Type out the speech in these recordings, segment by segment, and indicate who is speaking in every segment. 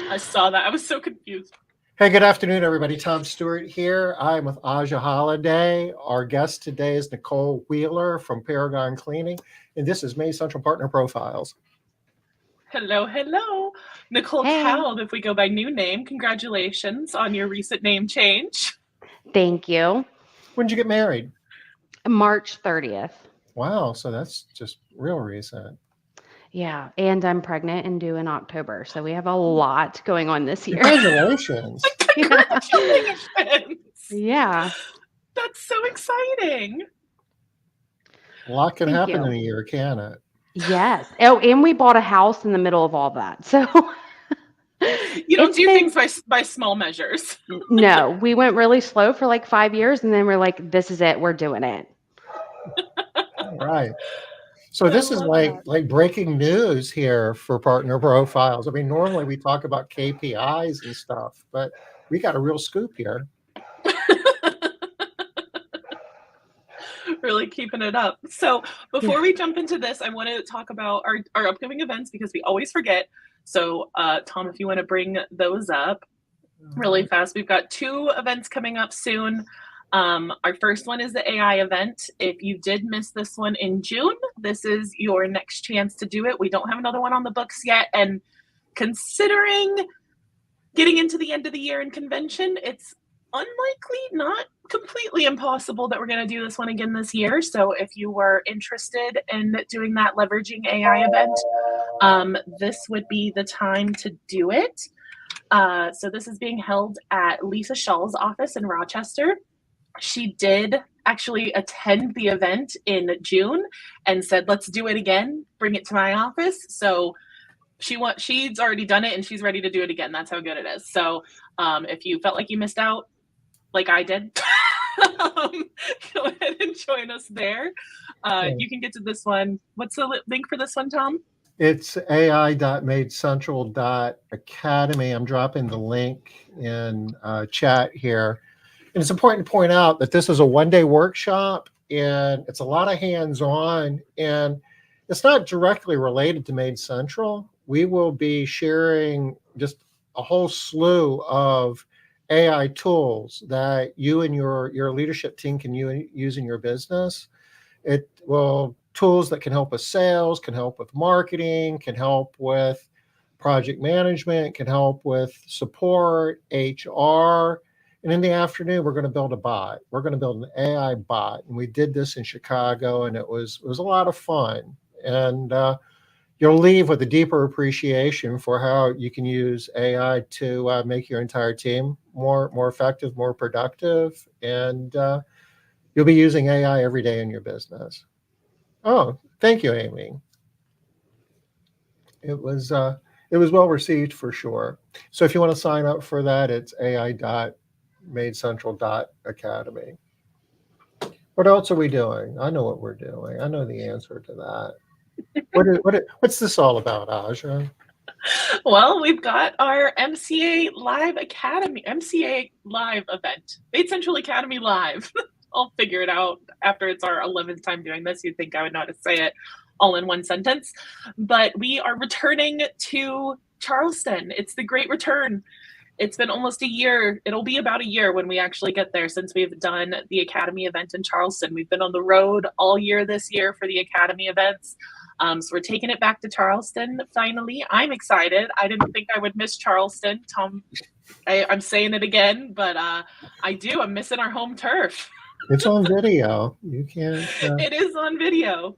Speaker 1: I saw that. I was so confused.
Speaker 2: Hey, good afternoon, everybody. Tom Stewart here. I'm with Aja Holiday. Our guest today is Nicole Wheeler from Paragon Cleaning, and this is MaidCentral Partner Profiles.
Speaker 1: Hello, hello. Nicole
Speaker 3: Hey.
Speaker 1: Cowd, if we go by new name, congratulations on your recent name change.
Speaker 3: Thank you.
Speaker 2: When did you get married?
Speaker 3: March 30th.
Speaker 2: Wow, so that's just real recent.
Speaker 3: Yeah, and I'm pregnant and due in October, so we have a lot going on this year.
Speaker 2: Congratulations.
Speaker 1: Congratulations.
Speaker 3: Yeah.
Speaker 1: That's so exciting.
Speaker 2: A lot can
Speaker 3: Thank
Speaker 2: happen
Speaker 3: you.
Speaker 2: in a year, can it?
Speaker 3: Yes. Oh, and we bought a house in the middle of all that. So
Speaker 1: You don't
Speaker 3: it's
Speaker 1: do
Speaker 3: been-
Speaker 1: things by small measures.
Speaker 3: No, we went really slow for like 5 years, and then we're like, this is it. We're doing it.
Speaker 2: All right. So this is like breaking news here for Partner Profiles. I mean, normally we talk about KPIs and stuff, but we got a real scoop here.
Speaker 1: Really keeping it up. So before we jump into this, I want to talk about our upcoming events because we always forget. So Tom, if you want to bring those up really fast. We've got 2 events coming up soon. Our first one is the AI event. If you did miss this one in June, this is your next chance to do it. We don't have another one on the books yet. And considering getting into the end of the year in convention, it's unlikely, not completely impossible, that we're going to do this one again this year. So if you were interested in doing that leveraging AI event, this would be the time to do it. So this is being held at Lisa Shaw's office in Rochester. She did actually attend the event in June and said, let's do it again, bring it to my office. So she's already done it and she's ready to do it again. That's how good it is. So if you felt like you missed out, like I did, go ahead and join us there. You can get to this one. What's the link for this one, Tom?
Speaker 2: It's ai.maidcentral.academy. I'm dropping the link in chat here. And it's important to point out that this is a one-day workshop and it's a lot of hands-on, and it's not directly related to MaidCentral. We will be sharing just a whole slew of AI tools that you and your leadership team can use in your business. It will tools that can help with sales, can help with marketing, can help with project management, can help with support, HR. And in the afternoon, we're going to build a bot. We're going to build an AI bot. And we did this in Chicago, and it was a lot of fun. And you'll leave with a deeper appreciation for how you can use AI to make your entire team more effective, more productive. And you'll be using AI every day in your business. Oh, thank you, Amy. It was well received for sure. So if you want to sign up for that, it's ai.maidcentral.academy. What else are we doing? I know what we're doing. I know the answer to that. What's this all about, Aja?
Speaker 1: Well, we've got our MCA Live event, MaidCentral Academy Live. I'll figure it out after it's our 11th time doing this. You'd think I would know how to say it all in one sentence. But we are returning to Charleston. It's the great return. It's been almost a year. It'll be about a year when we actually get there since we've done the Academy event in Charleston. We've been on the road all year this year for the Academy events. So we're taking it back to Charleston finally. I'm excited. I didn't think I would miss Charleston. Tom, I'm saying it again, but I do. I'm missing our home turf.
Speaker 2: It's on video. You can't.
Speaker 1: It is on video.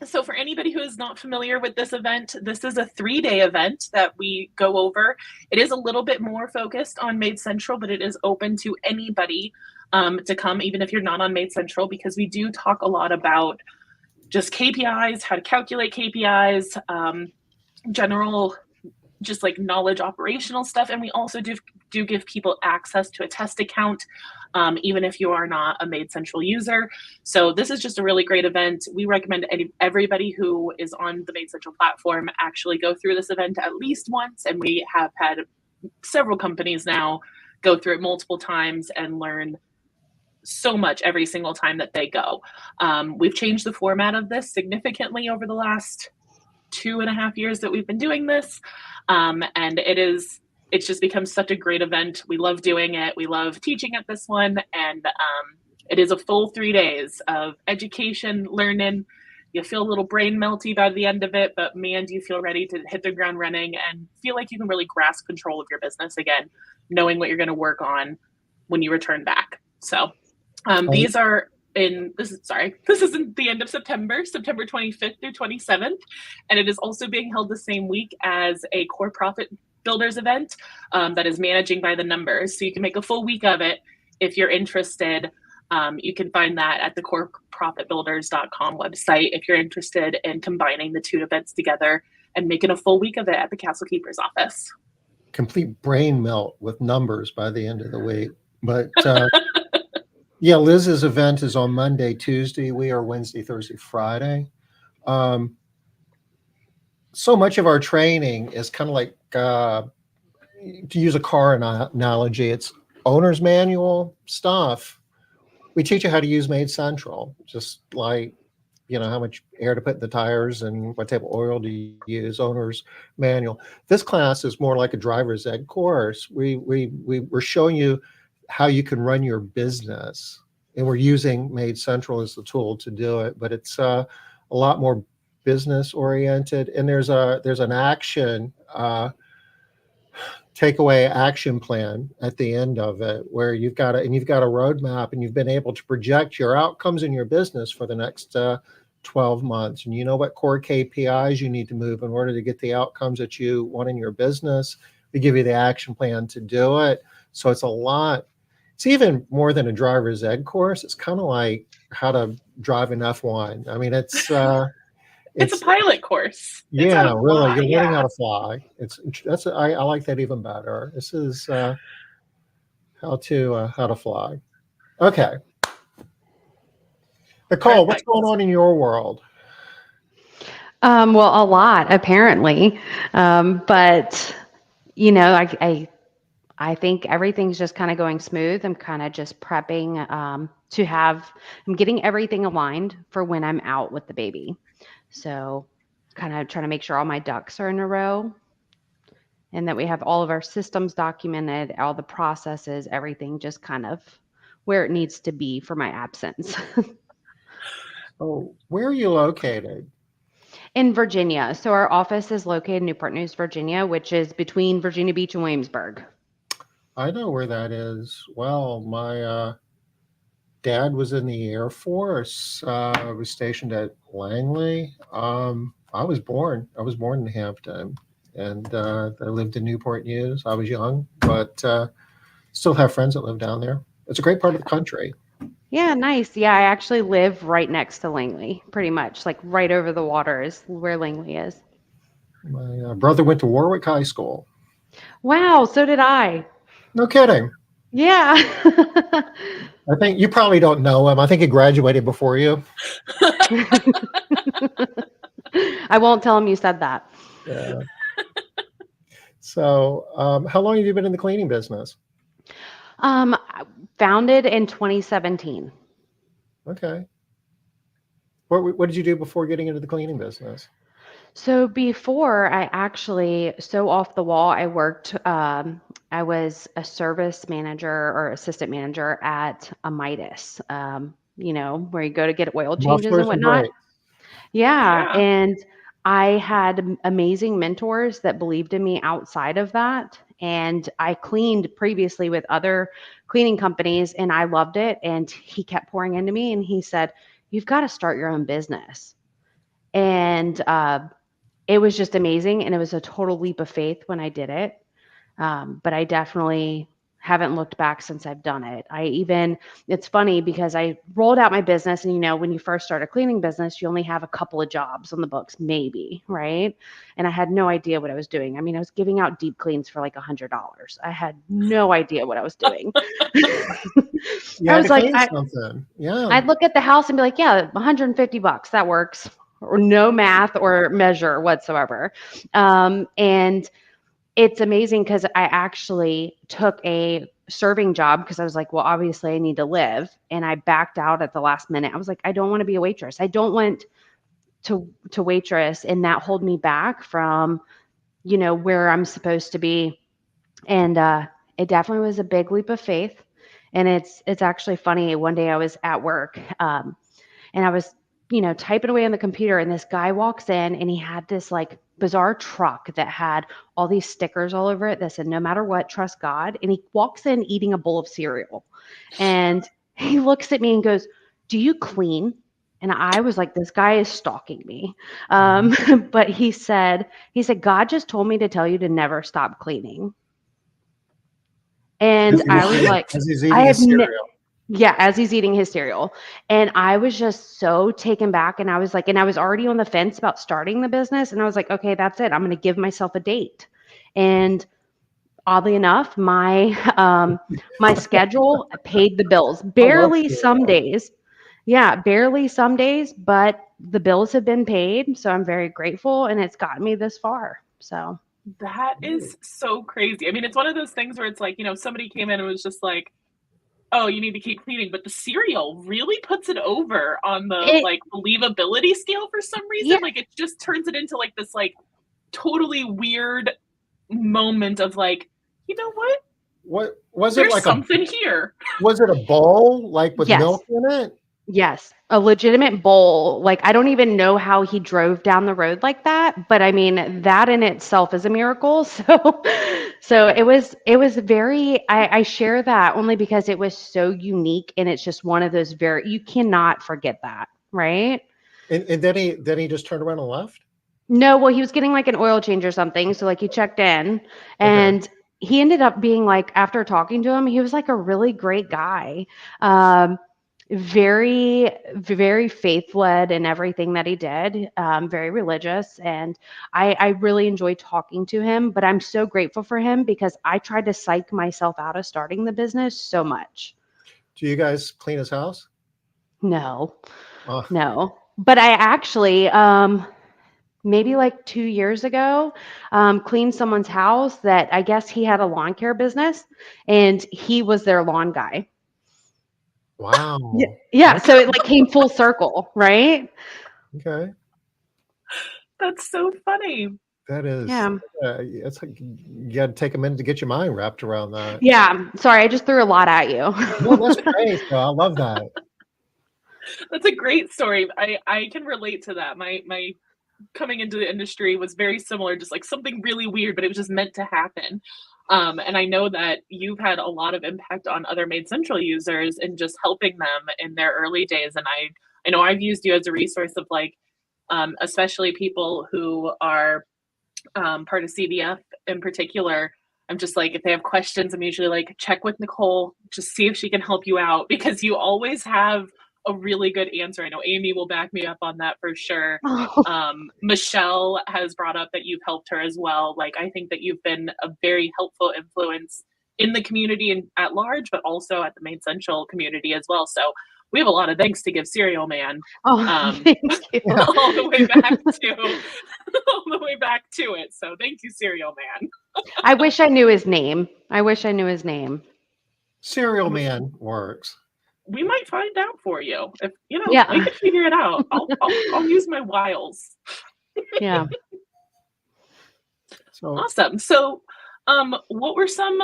Speaker 1: So for anybody who is not familiar with this event, this is a 3-day event that we go over. It is a little bit more focused on MaidCentral, but it is open to anybody to come, even if you're not on MaidCentral, because we do talk a lot about just KPIs, how to calculate KPIs, general just like knowledge operational stuff. And we also do give people access to a test account, even if you are not a MaidCentral user. So this is just a really great event. We recommend everybody who is on the MaidCentral platform actually go through this event at least once. And we have had several companies now go through it multiple times and learn so much every single time that they go. We've changed the format of this significantly over the last 2.5 years that we've been doing this. And it's just become such a great event. We love doing it. We love teaching at this one. And it is a full 3 days of education, learning. You feel a little brain melty by the end of it, but man, do you feel ready to hit the ground running and feel like you can really grasp control of your business again, knowing what you're going to work on when you return back. So these are this is in the end of September 25th through 27th. And it is also being held the same week as a core profit builders event that is managing by the numbers. So you can make a full week of it if you're interested. You can find that at the coreprofitbuilders.com website if you're interested in combining the two events together and making a full week of it at the Castle Keeper's office.
Speaker 2: Complete brain melt with numbers by the end of the week. But yeah, Liz's event is on Monday, Tuesday. We are Wednesday, Thursday, Friday. So much of our training is kind of like, to use a car analogy, it's owner's manual stuff. We teach you how to use MaidCentral, just like, how much air to put in the tires and what type of oil do you use, owner's manual. This class is more like a driver's ed course. We're showing you how you can run your business, and we're using MaidCentral as the tool to do it, but it's a lot more business oriented. And there's an action takeaway action plan at the end of it, where you've got a roadmap, and you've been able to project your outcomes in your business for the next 12 months. And you know what core KPIs you need to move in order to get the outcomes that you want in your business. We give you the action plan to do it. So it's it's even more than a driver's ed course. It's kind of like how to drive an F1. I mean, it's
Speaker 1: a pilot course.
Speaker 2: Yeah, really. You're learning how to fly. I like that even better. This is how to fly. Okay. Nicole, what's going on in your world?
Speaker 3: Well, a lot apparently. But I think everything's just kind of going smooth. I'm kind of just prepping I'm getting everything aligned for when I'm out with the baby. So kind of trying to make sure all my ducks are in a row and that we have all of our systems documented, all the processes, everything just kind of where it needs to be for my absence.
Speaker 2: Oh, where are you located?
Speaker 3: In Virginia. So our office is located in Newport News, Virginia, which is between Virginia Beach and Williamsburg.
Speaker 2: I know where that is. Well, my dad was in the Air Force. Was stationed at Langley. I was born in Hampton, and I lived in Newport News. I was young, but still have friends that live down there. It's a great part of the country.
Speaker 3: Yeah, nice. Yeah, I actually live right next to Langley, pretty much, like right over the water is where Langley is.
Speaker 2: My brother went to Warwick High School.
Speaker 3: Wow, so did I.
Speaker 2: No kidding.
Speaker 3: Yeah.
Speaker 2: I think you probably don't know him. I think he graduated before you.
Speaker 3: I won't tell him you said that.
Speaker 2: Yeah. So, how long have you been in the cleaning business?
Speaker 3: Founded in 2017.
Speaker 2: Okay. What did you do before getting into the cleaning business?
Speaker 3: So before I actually, so off the wall, I worked, I was a service manager or assistant manager at a Midas, where you go to get oil changes and whatnot. Yeah. And I had amazing mentors that believed in me outside of that. And I cleaned previously with other cleaning companies and I loved it. And he kept pouring into me and he said, you've got to start your own business. And it was just amazing. And it was a total leap of faith when I did it. But I definitely haven't looked back since I've done it. It's funny because I rolled out my business and, when you first start a cleaning business, you only have a couple of jobs on the books, maybe, right? And I had no idea what I was doing. I mean, I was giving out deep cleans for like $100. I had no idea what I was doing. I was like, I'd look at the house and be like, yeah, $150, that works. Or no math or measure whatsoever. And it's amazing because I actually took a serving job because I was like, well, obviously I need to live. And I backed out at the last minute. I was like, I don't want to be a waitress. I don't want to waitress. And that hold me back from, where I'm supposed to be And it definitely was a big leap of faith. And it's actually funny. One day I was at work, and I was, typing away on the computer, and this guy walks in, and he had this like bizarre truck that had all these stickers all over it that said, "No matter what, trust God." And he walks in eating a bowl of cereal, and he looks at me and goes, "Do you clean?" And I was like, this guy is stalking me.
Speaker 2: Mhm.
Speaker 3: But he said, "God just told me to tell you to never stop cleaning." And I was like,
Speaker 2: As he's
Speaker 3: I
Speaker 2: eating
Speaker 3: have
Speaker 2: his cereal.
Speaker 3: yeah, as he's eating his cereal. And I was just so taken back. And I was like, and I was already on the fence about starting the business. And I was like, okay, that's it. I'm going to give myself a date. And oddly enough, my schedule paid the bills.
Speaker 2: I love
Speaker 3: Barely some
Speaker 2: cereal.
Speaker 3: days. Yeah, barely some days, but the bills have been paid. So I'm very grateful, and it's gotten me this far. So
Speaker 1: That is so crazy. I mean, it's one of those things where it's like, somebody came in and was just like, "Oh, you need to keep cleaning," but the cereal really puts it over on the,
Speaker 3: it,
Speaker 1: like, believability scale for some reason.
Speaker 3: yeah,
Speaker 1: Like, it just turns it into, like, this, like, totally weird moment of, like, "You know what?
Speaker 2: What was it
Speaker 1: There's
Speaker 2: like a
Speaker 1: something here."
Speaker 2: was it a bowl like with
Speaker 3: yes.
Speaker 2: milk in it?
Speaker 3: Yes, a legitimate bowl. Like, I don't even know how he drove down the road like that, but I mean, that in itself is a miracle. So it was very I share that only because it was so unique, and it's just one of those very you cannot forget that, right?
Speaker 2: And then he just turned around and left?
Speaker 3: No, well, he was getting like an oil change or something. So like he checked in,
Speaker 2: Okay.
Speaker 3: and he ended up being like, after talking to him, he was like a really great guy. Um, very, very faith led in everything that he did, very religious. And I really enjoyed talking to him, but I'm so grateful for him because I tried to psych myself out of starting the business so much.
Speaker 2: Do you guys clean his house?
Speaker 3: No,
Speaker 2: Uh,
Speaker 3: no. But I actually, maybe like 2 years ago, cleaned someone's house that I guess he had a lawn care business, and he was their lawn guy. Yeah.
Speaker 2: wow.
Speaker 3: Yeah.
Speaker 2: Okay.
Speaker 3: So it like came full circle, right?
Speaker 2: Okay.
Speaker 1: That's so funny.
Speaker 2: That is,
Speaker 3: Yeah.
Speaker 2: it's like you got to take a minute to get your mind wrapped around that.
Speaker 3: Yeah. Sorry, I just threw a lot at you.
Speaker 2: No, that's great. Though. I love that.
Speaker 1: That's a great story. I can relate to that. My coming into the industry was very similar, just like something really weird, but it was just meant to happen. And I know that you've had a lot of impact on other MaidCentral users and just helping them in their early days. And I know I've used you as a resource of like, especially people who are part of CDF in particular. I'm just like, if they have questions, I'm usually like, check with Nicole, just see if she can help you out because you always have a really good answer. I know Amy will back me up on that for sure. Michelle has brought up that you've helped her as well. Like, I think that you've been a very helpful influence in the community and at large, but also at the MaidCentral community as well. So we have a lot of thanks to give Serial Man.
Speaker 3: Oh,
Speaker 1: Um,
Speaker 3: thank you.
Speaker 2: Yeah.
Speaker 1: all the way back to all the way back to it. So thank you, Serial Man.
Speaker 3: I wish I knew his name. I wish I knew his name.
Speaker 2: Cereal Man works.
Speaker 1: We might find out for you if we
Speaker 3: Yeah.
Speaker 1: could figure it out. I'll use my wiles.
Speaker 3: Yeah.
Speaker 2: So
Speaker 1: Awesome. So, what were some?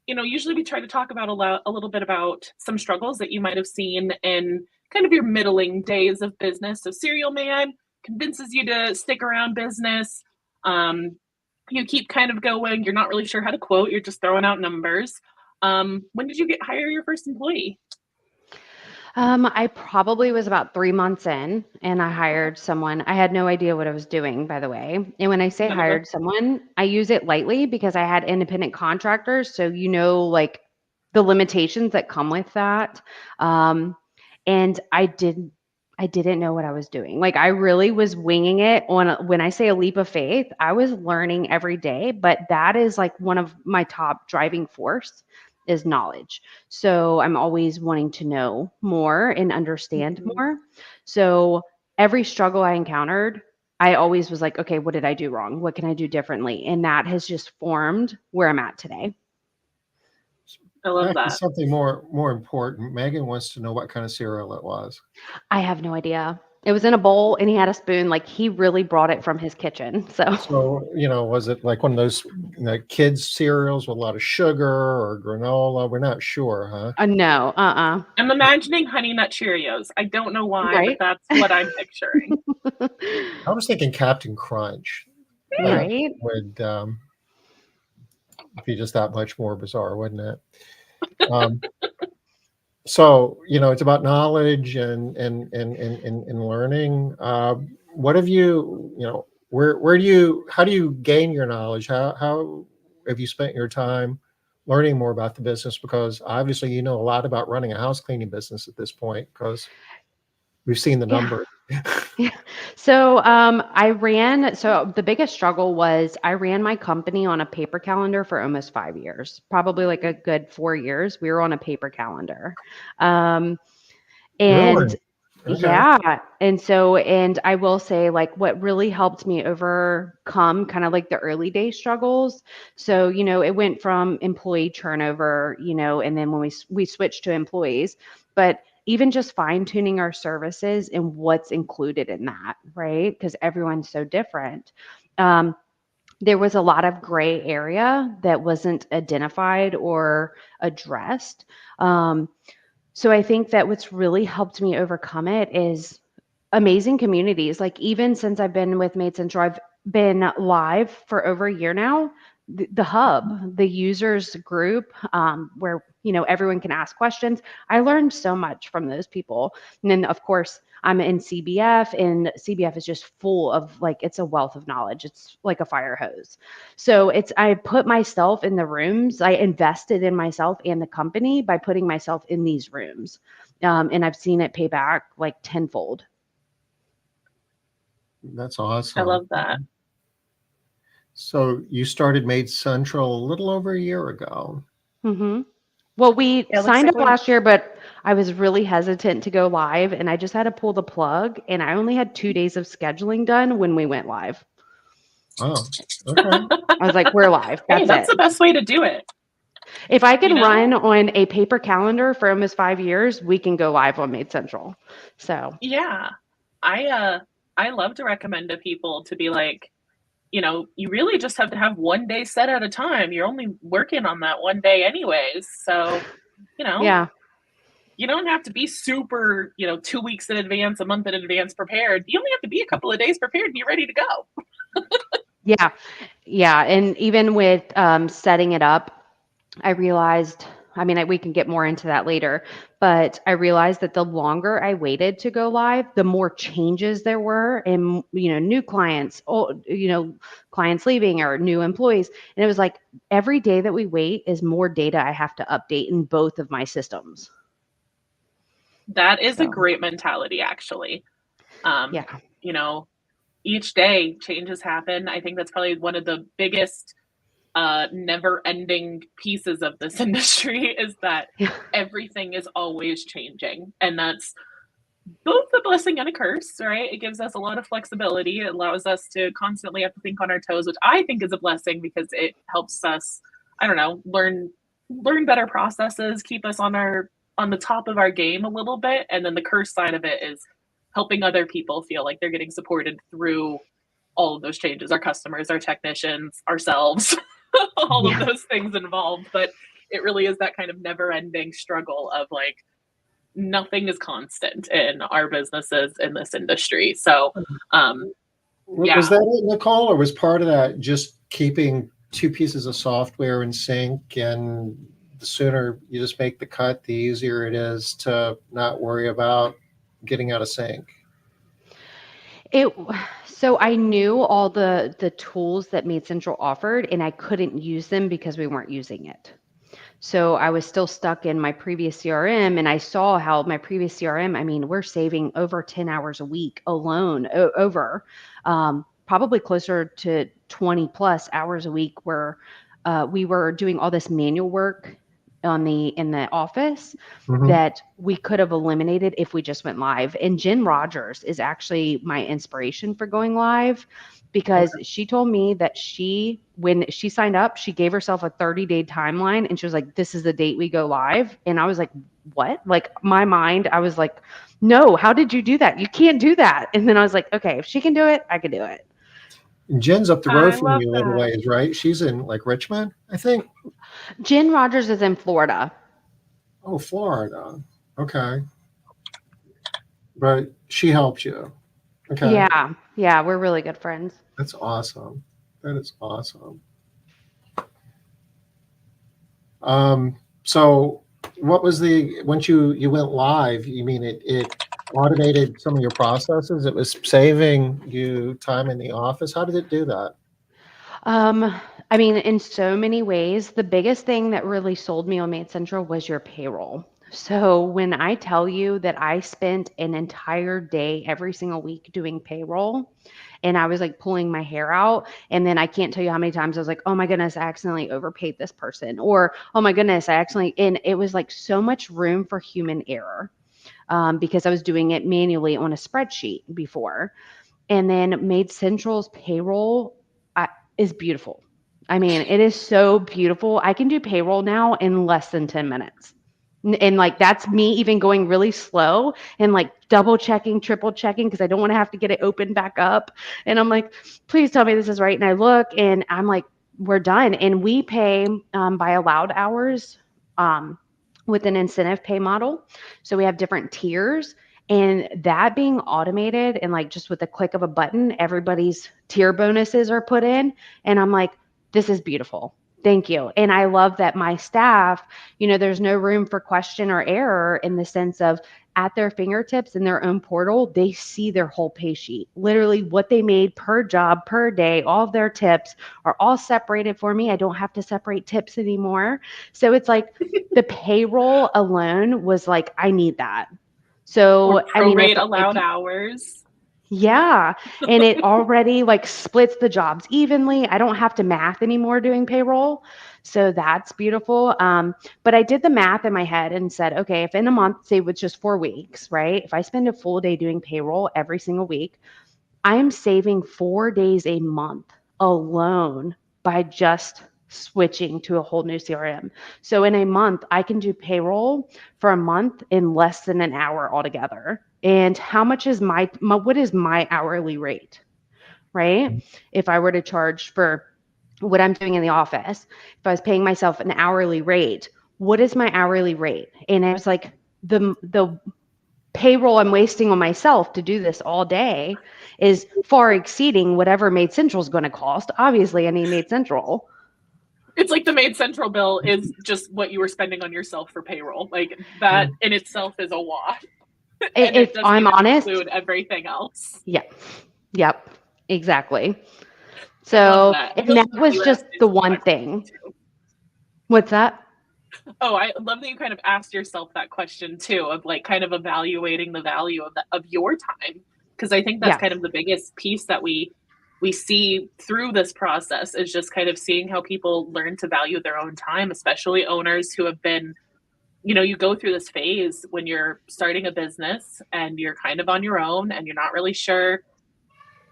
Speaker 1: Usually we try to talk about a little bit about some struggles that you might have seen in kind of your middling days of business. So, Serial Man convinces you to stick around business. Um, you keep kind of going. You're not really sure how to quote. You're just throwing out numbers. When did you hire your first employee?
Speaker 3: I probably was about 3 months in, and I hired someone. I had no idea what I was doing, by the way. And when I say
Speaker 1: None of us.
Speaker 3: hired someone, I use it lightly because I had independent contractors. So, like the limitations that come with that. Um, and I didn't know what I was doing. Like, I really was winging it when I say a leap of faith, I was learning every day, but that is like one of my top driving force is knowledge. So I'm always wanting to know more and understand
Speaker 1: Mhm.
Speaker 3: more. So every struggle I encountered, I always was like, okay, what did I do wrong? What can I do differently? And that has just formed where I'm at today.
Speaker 1: I love
Speaker 2: back to
Speaker 1: that.
Speaker 2: something more important. Megan wants to know what kind of cereal it was.
Speaker 3: I have no idea. It was in a bowl and he had a spoon. Like he really brought it from his kitchen. So
Speaker 2: So, was it like one of those kids cereals with a lot of sugar or granola? We're not sure, huh?
Speaker 3: no,
Speaker 1: I'm imagining Honey Nut Cheerios. I don't know why, but
Speaker 3: right?
Speaker 1: that's what I'm picturing.
Speaker 2: I was thinking Captain Crunch. That
Speaker 3: Right.
Speaker 2: would be just that much more bizarre, wouldn't it? Um, so, it's about knowledge and learning. What have where do how do you gain your knowledge? How have you spent your time learning more about the business? Because obviously you know a lot about running a house cleaning business at this point, because we've seen the
Speaker 3: Yeah.
Speaker 2: numbers.
Speaker 3: Yeah. So the biggest struggle was I ran my company on a paper calendar for almost 5 years, probably like a good 4 years. We were on a paper calendar. Um, and
Speaker 2: Really? Okay.
Speaker 3: yeah. And I will say, like, what really helped me overcome kind of like the early day struggles. So, it went from employee turnover, and then when we switched to employees, but even just fine tuning our services and what's included in that, right? Because everyone's so different. Um, there was a lot of gray area that wasn't identified or addressed. So I think that what's really helped me overcome it is amazing communities. Like even since I've been with MaidCentral, I've been live for over a year now. The hub, the users group, where everyone can ask questions. I learned so much from those people, and then of course I'm in CBF, and CBF is just full of like it's a wealth of knowledge. It's like a fire hose. So I put myself in the rooms. I invested in myself and the company by putting myself in these rooms, and I've seen it pay back like tenfold.
Speaker 2: That's
Speaker 1: I
Speaker 2: awesome.
Speaker 1: love that.
Speaker 2: So you started Maid Central a little over a year ago.
Speaker 3: hmm Well, we
Speaker 1: Yeah, it looks
Speaker 3: signed
Speaker 1: like
Speaker 3: up last year, but I was really hesitant to go live, and I just had to pull the plug. And I only had 2 days of scheduling done when we went live.
Speaker 2: Oh, okay.
Speaker 3: I was like, "We're live.
Speaker 1: Hey,
Speaker 3: That's
Speaker 1: that's
Speaker 3: it."
Speaker 1: the best way to do it.
Speaker 3: If I
Speaker 1: You
Speaker 3: can
Speaker 1: know?
Speaker 3: run on a paper calendar for almost 5 years, we can go live on Maid Central. So
Speaker 1: Yeah. I love to recommend to people to be like, you really just have to have one day set at a time. You're only working on that one day anyways. So, you know,
Speaker 3: yeah,
Speaker 1: you don't have to be super, 2 weeks in advance, a month in advance prepared. You only have to be a couple of days prepared and you're ready to go.
Speaker 3: yeah, yeah. And even with setting it up, I realized, I mean, we can get more into that later, but I realized that the longer I waited to go live, the more changes there were and, new clients, clients leaving or new employees. And it was like every day that we wait is more data I have to update in both of my systems.
Speaker 1: That is a
Speaker 3: So,
Speaker 1: great mentality, actually. Um,
Speaker 3: yeah.
Speaker 1: you know, each day changes happen. I think that's probably one of the biggest never ending pieces of this industry is that
Speaker 3: Yeah.
Speaker 1: everything is always changing. And that's both a blessing and a curse, right? It gives us a lot of flexibility. It allows us to constantly have to think on our toes, which I think is a blessing because it helps us, I don't know, learn better processes, keep us on the top of our game a little bit. And then the curse side of it is helping other people feel like they're getting supported through all of those changes, our customers, our technicians, ourselves, all of
Speaker 3: Yeah.
Speaker 1: those things involved. But it really is that kind of never ending struggle of like, nothing is constant in our businesses in this industry. So, um,
Speaker 2: Was
Speaker 1: yeah,
Speaker 2: that it, Nicole, or was part of that just keeping two pieces of software in sync? And the sooner you just make the cut, the easier it is to not worry about getting out of sync.
Speaker 3: It so I knew all the tools that MaidCentral offered and I couldn't use them because we weren't using it. So I was still stuck in my previous CRM and I saw how my previous CRM, I mean, we're saving over 10 hours a week alone over probably closer to 20 plus hours a week where we were doing all this manual work in the office
Speaker 2: Mhm.
Speaker 3: that we could have eliminated if we just went live. And Jen Rogers is actually my inspiration for going live because she told me that when she signed up, she gave herself a 30-day timeline and she was like, this is the date we go live. And I was like, what? Like my mind, I was like, no, how did you do that? You can't do that. And then I was like, okay, if she can do it, I can do it.
Speaker 2: And Jen's up the road
Speaker 1: I
Speaker 2: from
Speaker 1: love
Speaker 2: you a little
Speaker 1: that.
Speaker 2: ways, right? She's in like Richmond, I think.
Speaker 3: Jen Rogers is in Florida.
Speaker 2: Oh, Florida. Okay. But she helped you. Okay.
Speaker 3: Yeah. Yeah. We're really good friends.
Speaker 2: That's awesome. That is awesome. So what was once you went live, you mean it automated some of your processes? It was saving you time in the office. How did it do that?
Speaker 3: Um, I mean, in so many ways, the biggest thing that really sold me on MaidCentral was your payroll. So when I tell you that I spent an entire day every single week doing payroll, and I was like pulling my hair out, and then I can't tell you how many times I was like, oh my goodness, I accidentally overpaid this person, or oh my goodness, I accidentally, and it was like so much room for human error, because I was doing it manually on a spreadsheet before. And then MaidCentral's payroll is beautiful. I mean, it is so beautiful. I can do payroll now in less than 10 minutes. And like that's me even going really slow and like double checking, triple checking because I don't want to have to get it open back up. And I'm like, please tell me this is right. And I look and I'm like, we're done. And we pay by allowed hours, um, with an incentive pay model. So we have different tiers. And that being automated and like just with a click of a button, everybody's tier bonuses are put in. And I'm like, this is beautiful. Thank you. And I love that my staff, there's no room for question or error in the sense of at their fingertips in their own portal, they see their whole pay sheet. Literally what they made per job, per day, all of their tips are all separated for me. I don't have to separate tips anymore. So it's like the payroll alone was like, I need that.
Speaker 1: Or
Speaker 3: So, I mean,
Speaker 1: prorate allowed hours.
Speaker 3: yeah, and it already like splits the jobs evenly. I don't have to math anymore doing payroll. So that's beautiful. But I did the math in my head and said, okay, if in a month, say with just 4 weeks, right? If I spend a full day doing payroll every single week, I am saving 4 days a month alone by just switching to a whole new CRM. So in a month, I can do payroll for a month in less than an hour altogether. And how much is what is my hourly rate, right? If I were to charge for what I'm doing in the office, if I was paying myself an hourly rate, what is my hourly rate? And I was like, the payroll I'm wasting on myself to do this all day is far exceeding whatever MaidCentral is going to cost. Obviously, I need MaidCentral.
Speaker 1: It's like the MaidCentral bill is just what you were spending on yourself for payroll. Like that in itself is a lot. And it
Speaker 3: If
Speaker 1: doesn't
Speaker 3: I'm
Speaker 1: even
Speaker 3: honest,
Speaker 1: include everything else.
Speaker 3: yep, exactly.
Speaker 1: I love
Speaker 3: So,
Speaker 1: that. I
Speaker 3: and
Speaker 1: love
Speaker 3: that
Speaker 1: that
Speaker 3: was
Speaker 1: you
Speaker 3: just
Speaker 1: asked
Speaker 3: the
Speaker 1: yourself
Speaker 3: one
Speaker 1: that question
Speaker 3: thing.
Speaker 1: too.
Speaker 3: What's that?
Speaker 1: Oh, I love that you kind of asked yourself that question too, of like kind of evaluating the value of your time. Because I think that's
Speaker 3: Yes.
Speaker 1: kind of the biggest piece that we see through this process is just kind of seeing how people learn to value their own time, especially owners who have been, you go through this phase when you're starting a business and you're kind of on your own and you're not really sure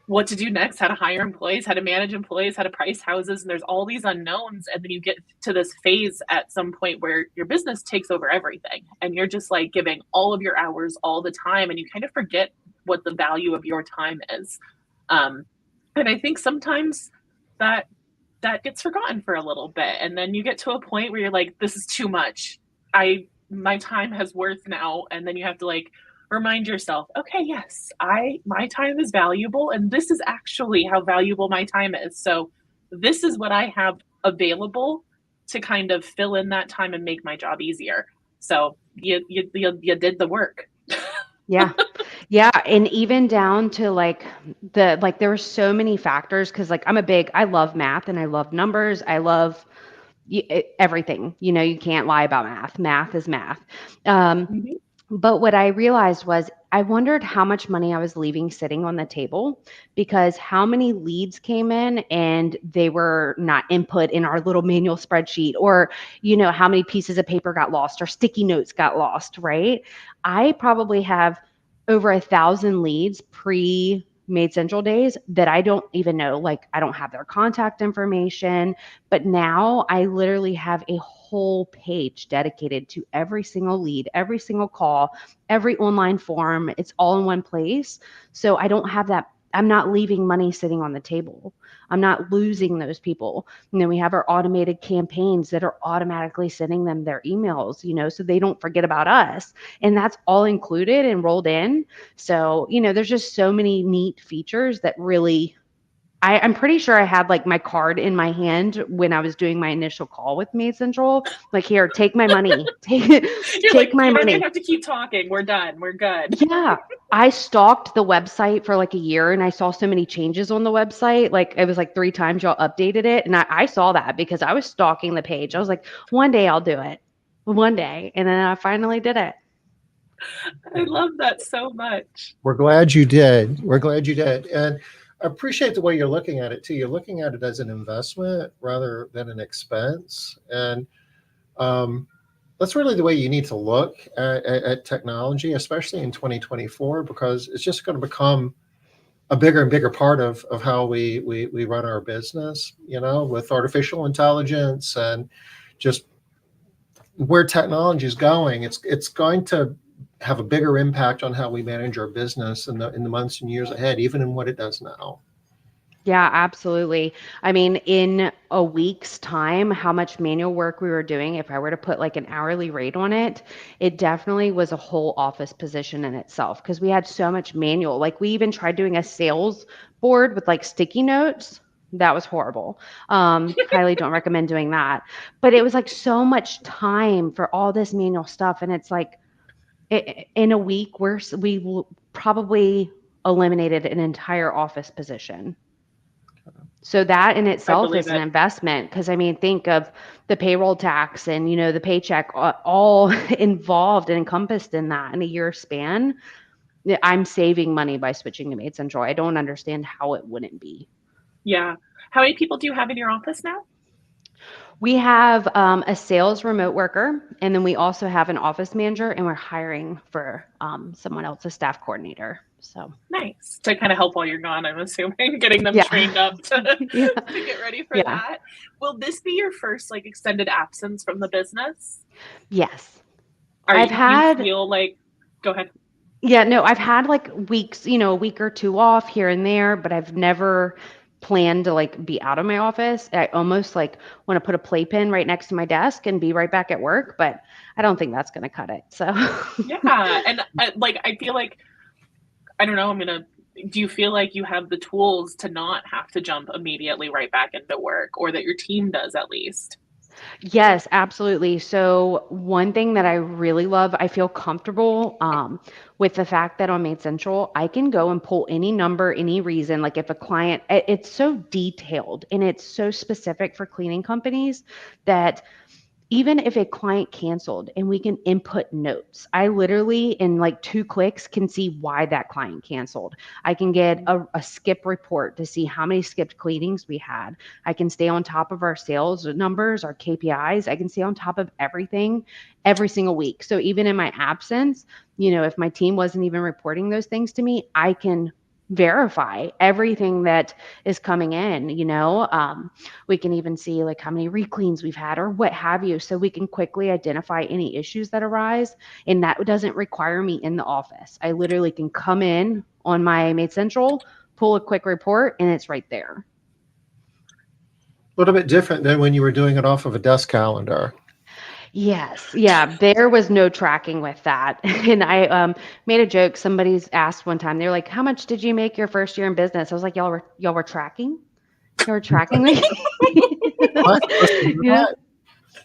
Speaker 1: what to do next, how to hire employees, how to manage employees, how to price houses. And there's all these unknowns. And then you get to this phase at some point where your business takes over everything and you're just like giving all of your hours all the time. And you kind of forget what the value of your time is. And I think sometimes that that gets forgotten for a little bit. And then you get to a point where you're like, this is too much. My time has worth now. And then you have to like remind yourself, okay, yes, my time is valuable and this is actually how valuable my time is. So this is what I have available to kind of fill in that time and make my job easier. So you did the work.
Speaker 3: Yeah. Yeah, and even down to there were so many factors because like I love math and I love numbers. I love everything. You can't lie about math. Math is math. Um,
Speaker 1: Mhm.
Speaker 3: but what I realized was I wondered how much money I was leaving sitting on the table because how many leads came in and they were not input in our little manual spreadsheet, or, how many pieces of paper got lost or sticky notes got lost, right? I probably have over 1,000 leads pre MaidCentral days that I don't even know. Like, I don't have their contact information, but now I literally have a whole page dedicated to every single lead, every single call, every online form. It's all in one place. So I don't have that. I'm not leaving money sitting on the table. I'm not losing those people. And then we have our automated campaigns that are automatically sending them their emails, so they don't forget about us. And that's all included and rolled in. So, there's just so many neat features that really, I'm pretty sure I had like my card in my hand when I was doing my initial call with MaidCentral. Like, here, take my money.
Speaker 1: You're
Speaker 3: Take
Speaker 1: like,
Speaker 3: my
Speaker 1: you don't
Speaker 3: money.
Speaker 1: even have to keep talking. We're done. We're good.
Speaker 3: Yeah. I stalked the website for like a year and I saw so many changes on the website. Like, it was like 3 times y'all updated it. And I saw that because I was stalking the page. I was like, one day I'll do it. One day. And then I finally did it.
Speaker 1: I love that so much.
Speaker 2: We're glad you did. We're glad you did. And I appreciate the way you're looking at it too. You're looking at it as an investment rather than an expense. And that's really the way you need to look at technology, especially in 2024, because it's just going to become a bigger and bigger part of how we run our business, with artificial intelligence and just where technology is going. It's going to have a bigger impact on how we manage our business in the months and years ahead, even in what it does now.
Speaker 3: Yeah, absolutely. I mean, in a week's time, how much manual work we were doing, if I were to put like an hourly rate on it, it definitely was a whole office position in itself because we had so much manual. Like, we even tried doing a sales board with like sticky notes. That was horrible. Highly don't recommend doing that. But it was like so much time for all this manual stuff. And it's like, in a week, we probably eliminated an entire office position. So that in
Speaker 1: I
Speaker 3: itself
Speaker 1: believe
Speaker 3: is an
Speaker 1: it.
Speaker 3: investment because I mean, think of the payroll tax and the paycheck all involved and encompassed in that in a year span. Yeah, I'm saving money by switching to MaidCentral. I don't understand how it wouldn't be.
Speaker 1: Yeah. How many people do you have in your office now?
Speaker 3: We have a sales remote worker, and then we also have an office manager, and we're hiring for someone else, a staff coordinator. So
Speaker 1: Nice. To kind of help while you're gone, I'm assuming, getting them
Speaker 3: yeah,
Speaker 1: trained up to,
Speaker 3: yeah,
Speaker 1: to get ready for
Speaker 3: yeah,
Speaker 1: that. Will this be your first like extended absence from the business?
Speaker 3: yes.
Speaker 1: Do you feel like, go ahead.
Speaker 3: Yeah, no, I've had like weeks, a week or two off here and there, but I've never planned to like be out of my office. I almost like want to put a playpen right next to my desk and be right back at work, but I don't think that's going to cut it. So,
Speaker 1: Yeah. And I feel like, I don't know, do you feel like you have the tools to not have to jump immediately right back into work, or that your team does at least?
Speaker 3: yes, absolutely. So, one thing that I really love, I feel comfortable with the fact that on MaidCentral, I can go and pull any number, any reason. Like, if a client, it's so detailed and it's so specific for cleaning companies that even if a client canceled and we can input notes, I literally in like 2 clicks can see why that client canceled. I can get a skip report to see how many skipped cleanings we had. I can stay on top of our sales numbers, our KPIs. I can stay on top of everything every single week. So even in my absence, if my team wasn't even reporting those things to me, I can verify everything that is coming in. We can even see like how many recleans we've had or what have you, so we can quickly identify any issues that arise. And that doesn't require me in the office. I literally can come in on my MaidCentral, pull a quick report, and it's right there.
Speaker 2: A little bit different than when you were doing it off of a desk calendar.
Speaker 3: Yes. Yeah. There was no tracking with that. And I made a joke. Somebody's asked one time, they're like, how much did you make your first year in business? I was like, y'all were tracking? Y'all were tracking me?
Speaker 2: What? Listen to
Speaker 3: You know?
Speaker 2: that.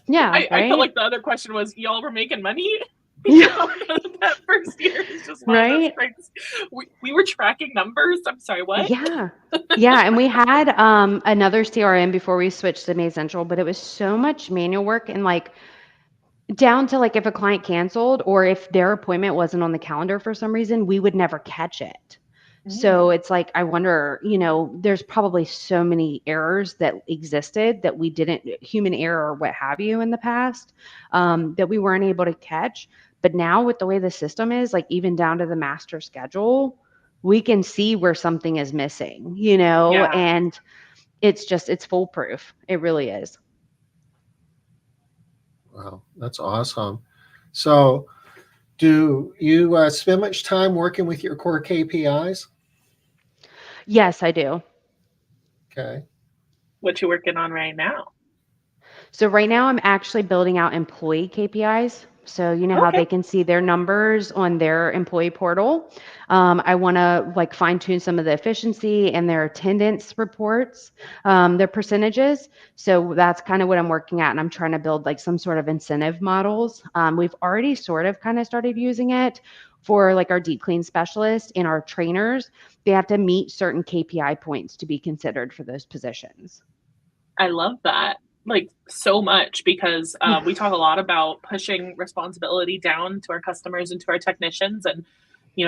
Speaker 3: Yeah,
Speaker 1: I felt
Speaker 3: right?
Speaker 1: like the other question was, y'all were making money?
Speaker 3: Yeah,
Speaker 1: That first year is just one of those
Speaker 3: right?
Speaker 1: things. We were tracking numbers. I'm sorry, what?
Speaker 3: Yeah. Yeah. And we had another CRM before we switched to MaidCentral, but it was so much manual work and like down to like if a client canceled or if their appointment wasn't on the calendar for some reason, we would never catch it. So it's like, I wonder, there's probably so many errors that existed that we didn't, human error or what have you in the past, that we weren't able to catch. But now with the way the system is, like even down to the master schedule, we can see where something is missing, you know,
Speaker 1: Yeah.
Speaker 3: and it's foolproof. It really is.
Speaker 2: Wow, that's awesome. So, do you spend much time working with your core KPIs?
Speaker 3: Yes, I do.
Speaker 2: Okay.
Speaker 1: What you working on right now?
Speaker 3: So right now I'm actually building out employee KPIs. So you know how
Speaker 1: Okay.
Speaker 3: they can see their numbers on their employee portal. I want to like fine tune some of the efficiency and their attendance reports, their percentages. So that's kind of what I'm working at, and I'm trying to build like some sort of incentive models. We've already sort of kind of started using it for like our deep clean specialists and our trainers. They have to meet certain KPI points to be considered for those positions.
Speaker 1: I love that, like, so much because we talk a lot about pushing responsibility down to our customers and to our technicians, and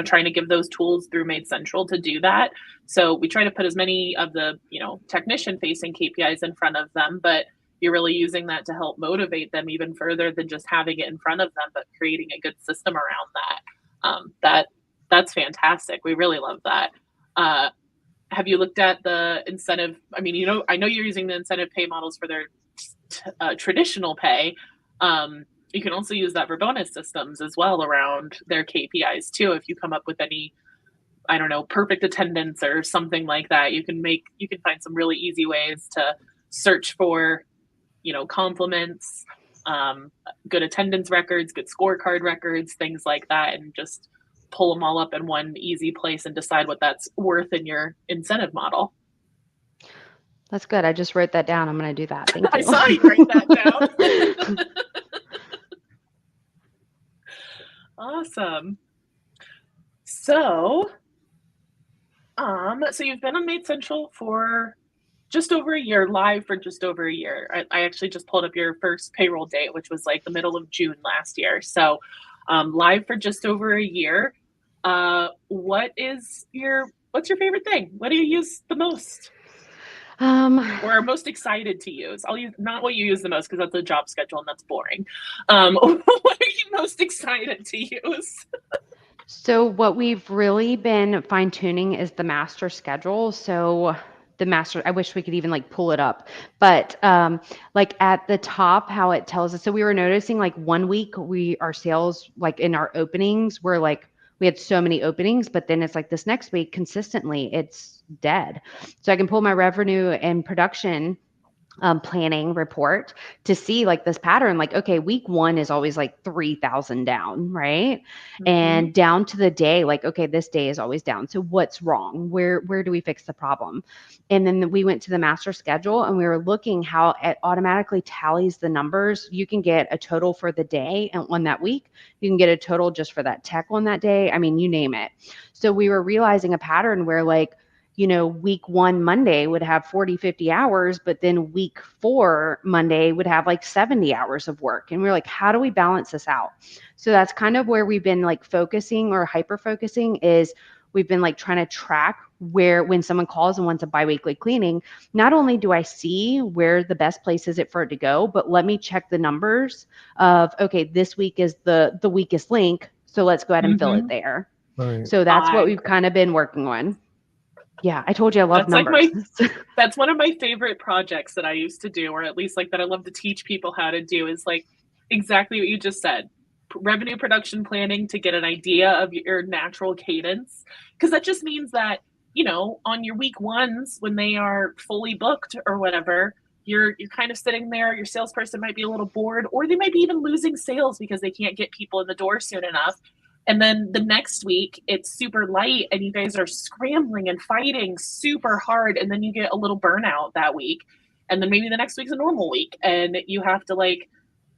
Speaker 1: trying to give those tools through MaidCentral to do that. So we try to put as many of the technician facing KPIs in front of them, but you're really using that to help motivate them even further than just having it in front of them, but creating a good system around that. That's fantastic. We really love that. Uh, have you looked at the incentive? I mean, I know you're using the incentive pay models for their traditional pay. You can also use that for bonus systems as well around their KPIs too. If you come up with any, I don't know, perfect attendance or something like that, you can find some really easy ways to search for, compliments, good attendance records, good scorecard records, things like that, and just pull them all up in one easy place and decide what that's worth in your incentive model.
Speaker 3: That's good. I just wrote that down. I'm going to do that. Thank
Speaker 1: I
Speaker 3: you.
Speaker 1: saw you write that down. Awesome. So, so you've been on MaidCentral for just over a year, live for just over a year. I actually just pulled up your first payroll date, which was like the middle of June last year. So, live for just over a year. What's your favorite thing? What do you use the most?
Speaker 3: Um,
Speaker 1: Or are most excited to use? I'll use not what you use the most because that's a job schedule and that's boring. What are you most excited to use?
Speaker 3: so what we've really been fine tuning is the master schedule. So the master, I wish we could even like pull it up, but like at the top, how it tells us. So we were noticing like one week our sales like in our openings were like we had so many openings, but then it's like this next week consistently it's dead. So I can pull my revenue and production planning report to see like this pattern, like, okay, week one is always like 3,000 down, right?
Speaker 1: Mm-hmm.
Speaker 3: And down to the day, like, okay, this day is always down. So what's wrong? Where do we fix the problem? And then we went to the master schedule and we were looking how it automatically tallies the numbers. You can get a total for the day and on that week. You can get a total just for that tech on that day. I mean, you name it. So we were realizing a pattern where like, week one Monday would have 40, 50 hours, but then week four Monday would have like 70 hours of work. And we're like, how do we balance this out? So that's kind of where we've been like focusing or hyper focusing is we've been like trying to track where when someone calls and wants a biweekly cleaning, not only do I see where the best place is it for it to go, but let me check the numbers of, okay, this week is the weakest link. So let's go ahead and fill it
Speaker 1: Mm-hmm.
Speaker 3: there.
Speaker 2: Right.
Speaker 3: So that's what we've kind of been working on. Yeah, I told you I love
Speaker 1: That's like
Speaker 3: numbers.
Speaker 1: that's one of my favorite projects that I used to do, or at least like that I love to teach people how to do, is like exactly what you just said. Revenue production planning to get an idea of your natural cadence. Because that just means that, on your week ones when they are fully booked or whatever, you're kind of sitting there, your salesperson might be a little bored, or they might be even losing sales because they can't get people in the door soon enough. And then the next week it's super light and you guys are scrambling and fighting super hard. And then you get a little burnout that week. And then maybe the next week's a normal week and you have to like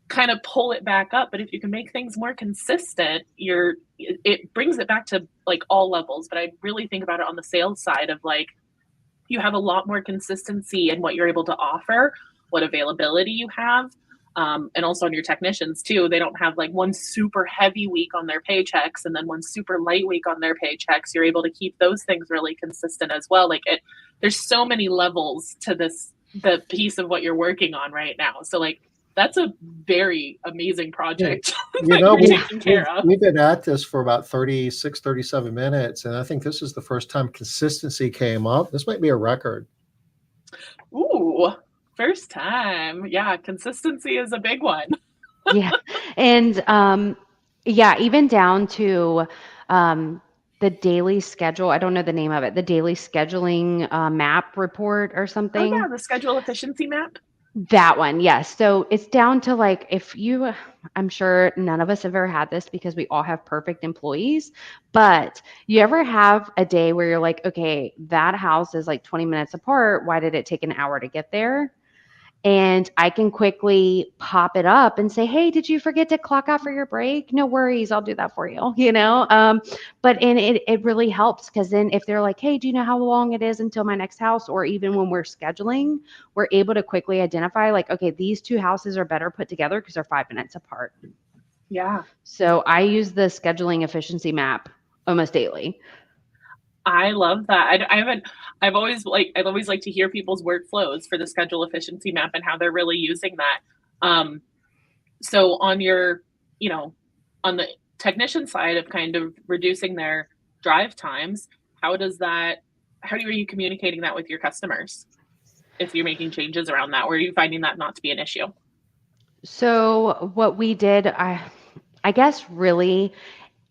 Speaker 1: kind of pull it back up. But if you can make things more consistent, it brings it back to like all levels. But I really think about it on the sales side of like, you have a lot more consistency in what you're able to offer, what availability you have. And also on your technicians too, they don't have like one super heavy week on their paychecks and then one super light week on their paychecks. You're able to keep those things really consistent as well. There's so many levels to the piece of what you're working on right now. So like That's a very amazing
Speaker 2: Yeah.
Speaker 1: project
Speaker 2: You
Speaker 1: that
Speaker 2: know,
Speaker 1: you're taking care of.
Speaker 2: we've been at this for about 36, 37 minutes, and I think this is the first time consistency came up. This might be a record.
Speaker 1: Ooh, first time. Yeah, consistency is a big one.
Speaker 3: Yeah. And yeah, even down to the daily schedule. I don't know the name of it, the daily scheduling map report or
Speaker 1: Oh yeah,
Speaker 3: something.
Speaker 1: the schedule efficiency map.
Speaker 3: That one, yes. So it's down to like if you, I'm sure none of us have ever had this because we all have perfect employees, but you ever have a day where you're like, okay, that house is like 20 minutes apart. Why did it take an hour to get there? And I can quickly pop it up and say, "Hey, did you forget to clock out for your break? No worries, I'll do that for you." But and it really helps because then if they're like, "Hey, do you know how long it is until my next house?" Or even when we're scheduling, we're able to quickly identify like, okay, these two houses are better put together because they're 5 minutes apart.
Speaker 1: Yeah.
Speaker 3: So I use the scheduling efficiency map almost daily.
Speaker 1: I love that. I haven't. I've always liked to hear people's workflows for the schedule efficiency map and how they're really using that. Um, so on your, you know, on the technician side of kind of reducing their drive times, how does that? How are you communicating that with your customers? If you're making changes around that, or are you finding that not to be an issue?
Speaker 3: So what we did, I guess really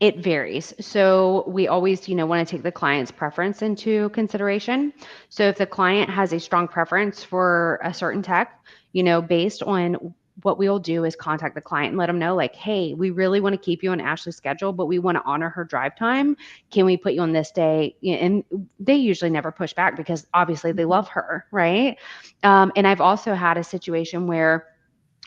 Speaker 3: it varies. So we always, want to take the client's preference into consideration. So if the client has a strong preference for a certain tech, based on what we'll do is contact the client and let them know, like, hey, we really want to keep you on Ashley's schedule, but we want to honor her drive time. Can we put you on this day? And they usually never push back because obviously they love her, right? And I've also had a situation where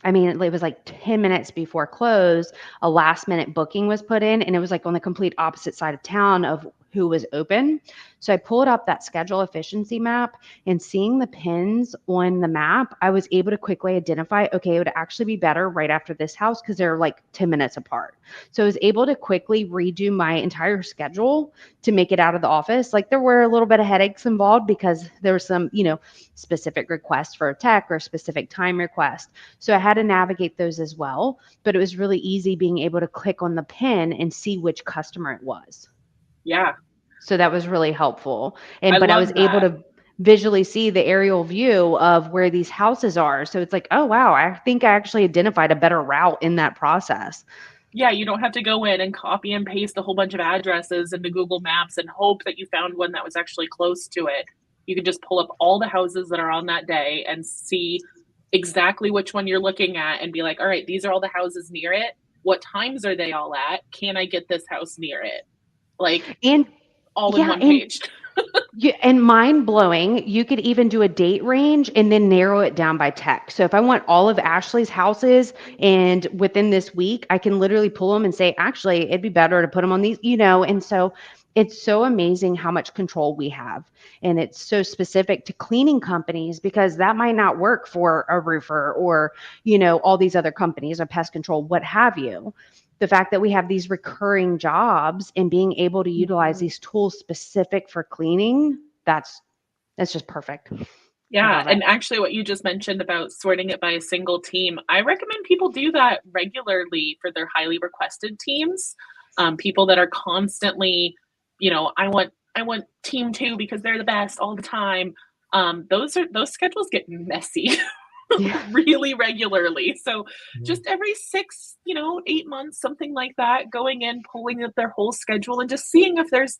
Speaker 3: it was like 10 minutes before close, a last minute booking was put in, and it was like on the complete opposite side of town of who was open. So I pulled up that schedule efficiency map and seeing the pins on the map, I was able to quickly identify, okay, it would actually be better right after this house because they're like 10 minutes apart. So I was able to quickly redo my entire schedule to make it out of the office. Like there were a little bit of headaches involved because there was some, specific requests for a tech or specific time request. So I had to navigate those as well, but it was really easy being able to click on the pin and see which customer it was.
Speaker 1: Yeah,
Speaker 3: So that was really helpful.
Speaker 1: I
Speaker 3: But I was
Speaker 1: love
Speaker 3: able
Speaker 1: that.
Speaker 3: to visually see the aerial view of where these houses are. So it's like, oh wow, I think I actually identified a better route in that process.
Speaker 1: Yeah, you don't have to go in and copy and paste a whole bunch of addresses into Google Maps and hope that you found one that was actually close to it. You can just pull up all the houses that are on that day and see exactly which one you're looking at and be like, all right, these are all the houses near it. What times are they all at? Can I get this house near it? Like
Speaker 3: And
Speaker 1: all in
Speaker 3: yeah,
Speaker 1: one page.
Speaker 3: and mind blowing, you could even do a date range and then narrow it down by tech. So if I want all of Ashley's houses and within this week, I can literally pull them and say, actually, it'd be better to put them on these, and so it's so amazing how much control we have. And it's so specific to cleaning companies because that might not work for a roofer or, all these other companies, or pest control, what have you. The fact that we have these recurring jobs and being able to utilize
Speaker 1: Mhm.
Speaker 3: these tools specific for cleaning, that's just perfect. I
Speaker 1: Yeah,
Speaker 3: love it.
Speaker 1: and actually what you just mentioned about sorting it by a single team, I recommend people do that regularly for their highly requested teams. People that are constantly, I want team 2 because they're the best all the time. Those schedules get messy
Speaker 3: Yeah.
Speaker 1: really regularly. So
Speaker 2: Mhm.
Speaker 1: just every 6, 8 months, something like that, going in, pulling up their whole schedule and just seeing if there's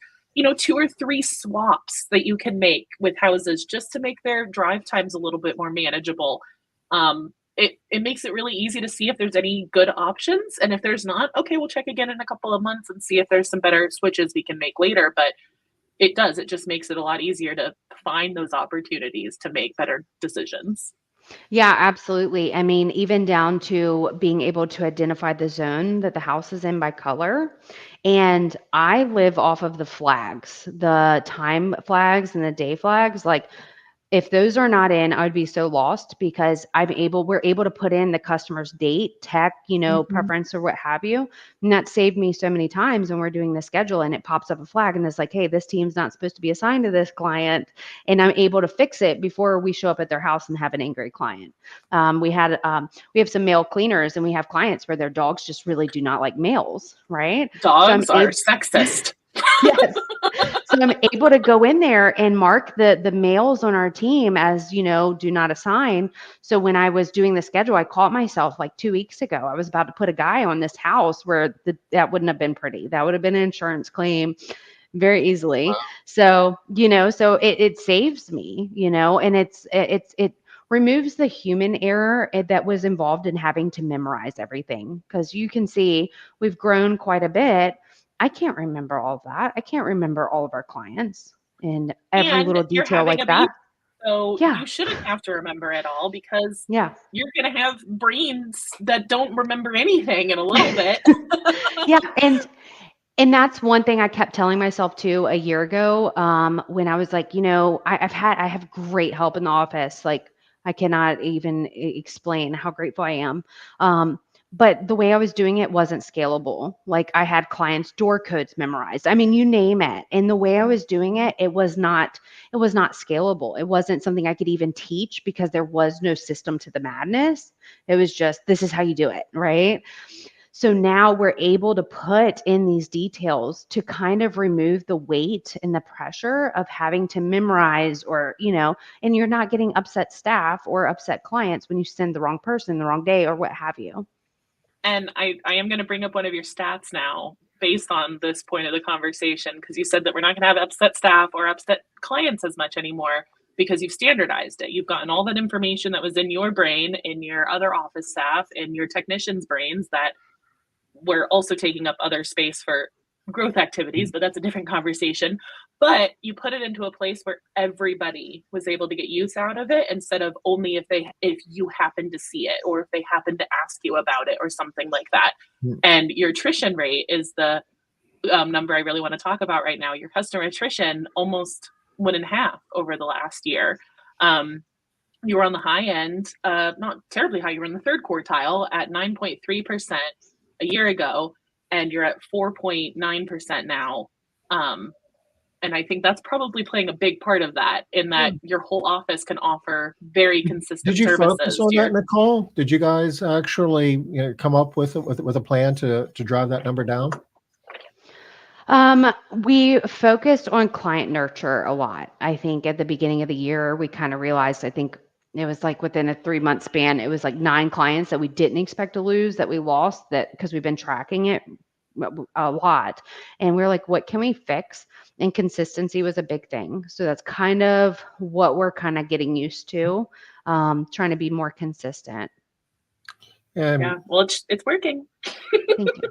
Speaker 1: 2 or 3 swaps that you can make with houses just to make their drive times a little bit more manageable. It makes it really easy to see if there's any good options, and if there's not, okay, we'll check again in a couple of months and see if there's some better switches we can make later, but it just makes it a lot easier to find those opportunities to make better decisions.
Speaker 3: Yeah, absolutely. Even down to being able to identify the zone that the house is in by color. And I live off of the flags, the time flags and the day flags. Like If those are not in, I would be so lost because we're able to put in the customer's date, tech, preference or what have you. And that saved me so many times when we're doing the schedule and it pops up a flag and it's like, hey, this team's not supposed to be assigned to this client. And I'm able to fix it before we show up at their house and have an angry client. We have some male cleaners and we have clients where their dogs just really do not like males, right?
Speaker 1: Dogs are sexist.
Speaker 3: Yes. So I'm able to go in there and mark the males on our team as, do not assign. So when I was doing the schedule, I caught myself like 2 weeks ago. I was about to put a guy on this house where that wouldn't have been pretty. That would have been an insurance claim very easily. Wow. So, so it saves me, and it removes the human error that was involved in having to memorize everything. Because you can see we've grown quite a bit. I can't remember all of that. I can't remember all of our clients and every little detail like that.
Speaker 1: So you shouldn't have to remember it all because you're going to have brains that don't remember anything in a little bit.
Speaker 3: Yeah. And that's one thing I kept telling myself too a year ago, when I was like, I have great help in the office. Like I cannot even explain how grateful I am. But the way I was doing it wasn't scalable. Like I had clients' door codes memorized. I mean, you name it. And the way I was doing it, it was not scalable. It wasn't something I could even teach because there was no system to the madness. It was just, this is how you do it, right? So now we're able to put in these details to kind of remove the weight and the pressure of having to memorize or, and you're not getting upset staff or upset clients when you send the wrong person the wrong day or what have you.
Speaker 1: And I am going to bring up one of your stats now based on this point of the conversation, because you said that we're not going to have upset staff or upset clients as much anymore because you've standardized it. You've gotten all that information that was in your brain, in your other office staff, in your technicians' brains that we're also taking up other space for growth activities, but that's a different conversation. But you put it into a place where everybody was able to get use out of it instead of only if you happen to see it or if they happen to ask you about it or something like that. And your attrition rate is the number I really want to talk about right now. Your customer attrition almost went in half over the last year. You were on the high end, not terribly high. You were in the third quartile at 9.3% a year ago, and you're at 4.9% now. And I think that's probably playing a big part of that, in that your whole office can offer very consistent services.
Speaker 2: Did you focus on that, Nicole? Did you guys actually come up with a plan to drive that number down?
Speaker 3: We focused on client nurture a lot. I think at the beginning of the year, we kind of realized, I think it was like within a 3-month span, it was like 9 clients that we didn't expect to lose that we lost, that because we've been tracking it a lot. And we're like, what can we fix? And consistency was a big thing. So that's kind of what we're kind of getting used to, trying to be more consistent.
Speaker 1: Yeah, well, it's working.
Speaker 3: Thank you.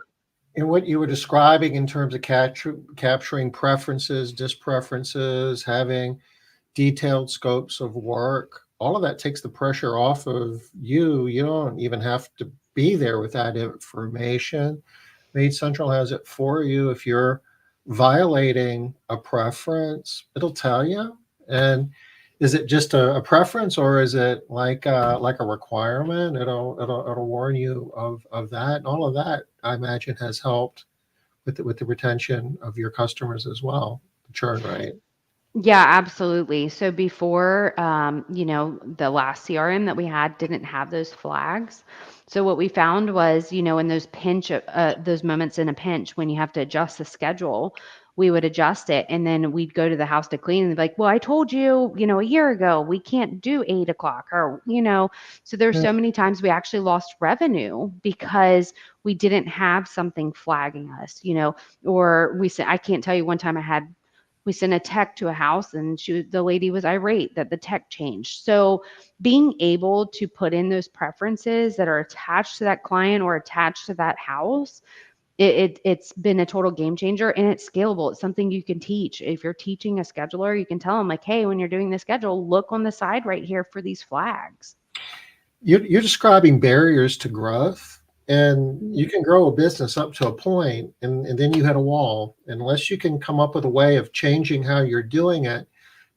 Speaker 2: And what you were describing in terms of capturing preferences, dispreferences, having detailed scopes of work, all of that takes the pressure off of you. You don't even have to be there with that information. MaidCentral has it for you. If you're violating a preference, it'll tell you. And is it just a preference, or is it like a requirement? It'll warn you of that. And all of that, I imagine, has helped with the retention of your customers as well, the churn rate.
Speaker 3: Yeah, absolutely. So before, the last CRM that we had didn't have those flags. So what we found was, in those those moments in a pinch when you have to adjust the schedule, we would adjust it, and then we'd go to the house to clean and be like, well, I told you, a year ago, we can't do 8 o'clock or, so there's so many times we actually lost revenue because we didn't have something flagging us, or we said, I can't tell you one time we sent a tech to a house and the lady was irate that the tech changed. So being able to put in those preferences that are attached to that client or attached to that house, it's been a total game changer, and it's scalable. It's something you can teach. If you're teaching a scheduler, you can tell them like, hey, when you're doing the schedule, look on the side right here for these flags.
Speaker 2: You're describing barriers to growth. And you can grow a business up to a point, and then you hit a wall. Unless you can come up with a way of changing how you're doing it,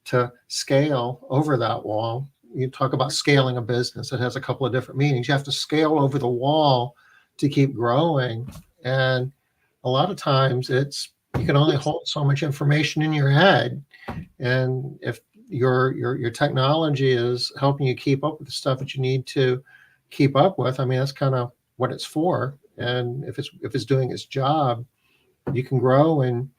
Speaker 2: to scale over that wall. You talk about scaling a business. It has a couple of different meanings. You have to scale over the wall to keep growing. And a lot of times you can only hold so much information in your head. And if your technology is helping you keep up with the stuff that you need to keep up with, I mean, that's kind of what it's for. And if it's doing its job, you can grow, and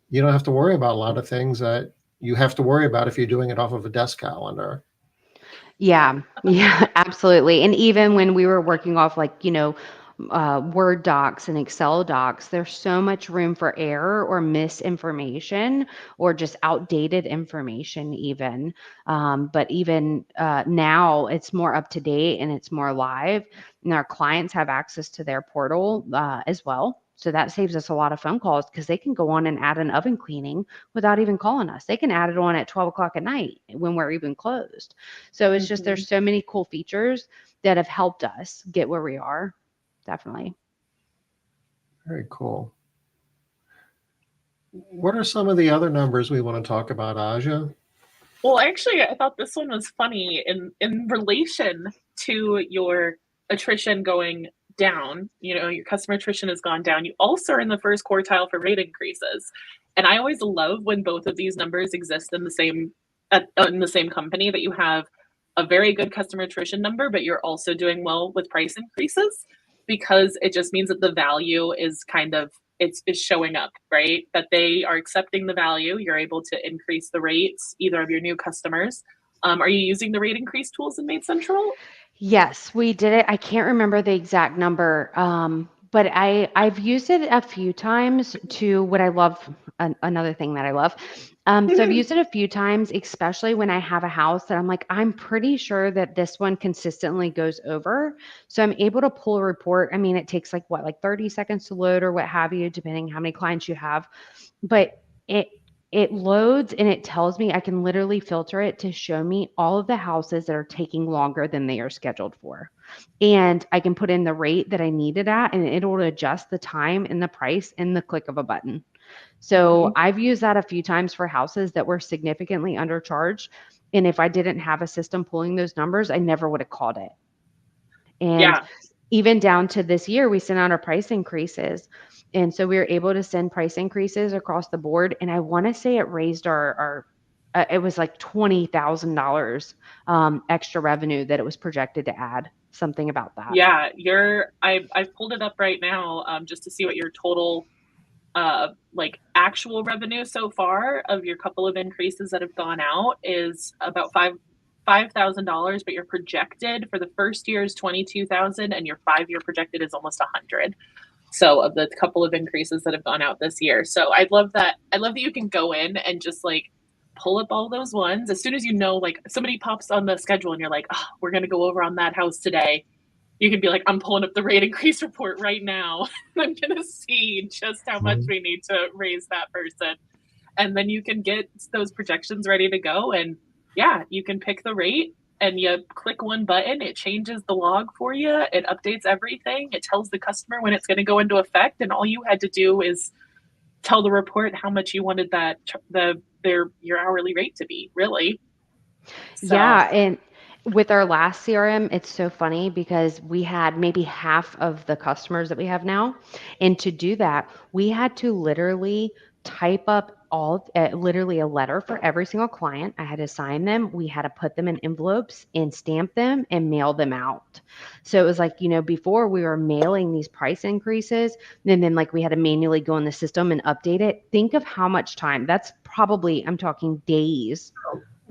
Speaker 2: you don't have to worry about a lot of things that you have to worry about if you're doing it off of a desk calendar.
Speaker 3: Yeah, yeah, absolutely. And even when we were working off Word docs and Excel docs, there's so much room for error or misinformation or just outdated information even. But even now it's more up to date and it's more live, and our clients have access to their portal as well. So that saves us a lot of phone calls because they can go on and add an oven cleaning without even calling us. They can add it on at 12 o'clock at night when we're even closed. So it's just, there's so many cool features that have helped us get where we are. Definitely.
Speaker 2: Very cool. What are some of the other numbers we want to talk about, Aja?
Speaker 1: Well, actually, I thought this one was funny in relation to your attrition going down. You know, your customer attrition has gone down. You also are in the first quartile for rate increases, and I always love when both of these numbers exist in the same company. That you have a very good customer attrition number, but you're also doing well with price increases, because it just means that the value is kind of it's showing up, right? That they are accepting the value. You're able to increase the rates, either of your new customers. Are you using the rate increase tools in MaidCentral?
Speaker 3: Yes, we did it. I can't remember the exact number, but I've used it a few times to what I love. Another thing that I love. So I've used it a few times, especially when I have a house that I'm like, I'm pretty sure that this one consistently goes over. So I'm able to pull a report. I mean, it takes like 30 seconds to load or what have you, depending how many clients you have. But it loads and it tells me, I can literally filter it to show me all of the houses that are taking longer than they are scheduled for. And I can put in the rate that I need it at, and it'll adjust the time and the price in the click of a button. So I've used that a few times for houses that were significantly undercharged. And if I didn't have a system pulling those numbers, I never would have caught it. And
Speaker 1: Yeah.
Speaker 3: even down to this year, we sent out our price increases. And so we were able to send price increases across the board. And I want to say it raised our it was like $20,000 extra revenue that it was projected to add, something about that.
Speaker 1: Yeah, I've pulled it up right now, just to see what your total like actual revenue so far of your couple of increases that have gone out is about $5,000, but your projected for the first year is 22,000, and your 5-year projected is almost 100. So of the couple of increases that have gone out this year. So I love that. I love that you can go in and just like pull up all those ones as soon as you know, like somebody pops on the schedule and you're like, oh, we're going to go over on that house today. You can be like, I'm pulling up the rate increase report right now. I'm going to see just how much we need to raise that person. And then you can get those projections ready to go. And yeah, you can pick the rate and you click one button. It changes the log for you. It updates everything. It tells the customer when it's going to go into effect. And all you had to do is tell the report how much you wanted your hourly rate to be, really. So
Speaker 3: Yeah, and with our last CRM, it's so funny because we had maybe half of the customers that we have now. And to do that, we had to literally type up literally a letter for every single client. I had to sign them. We had to put them in envelopes and stamp them and mail them out. So it was like, before we were mailing these price increases, and then like we had to manually go in the system and update it. Think of how much time. That's probably, I'm talking days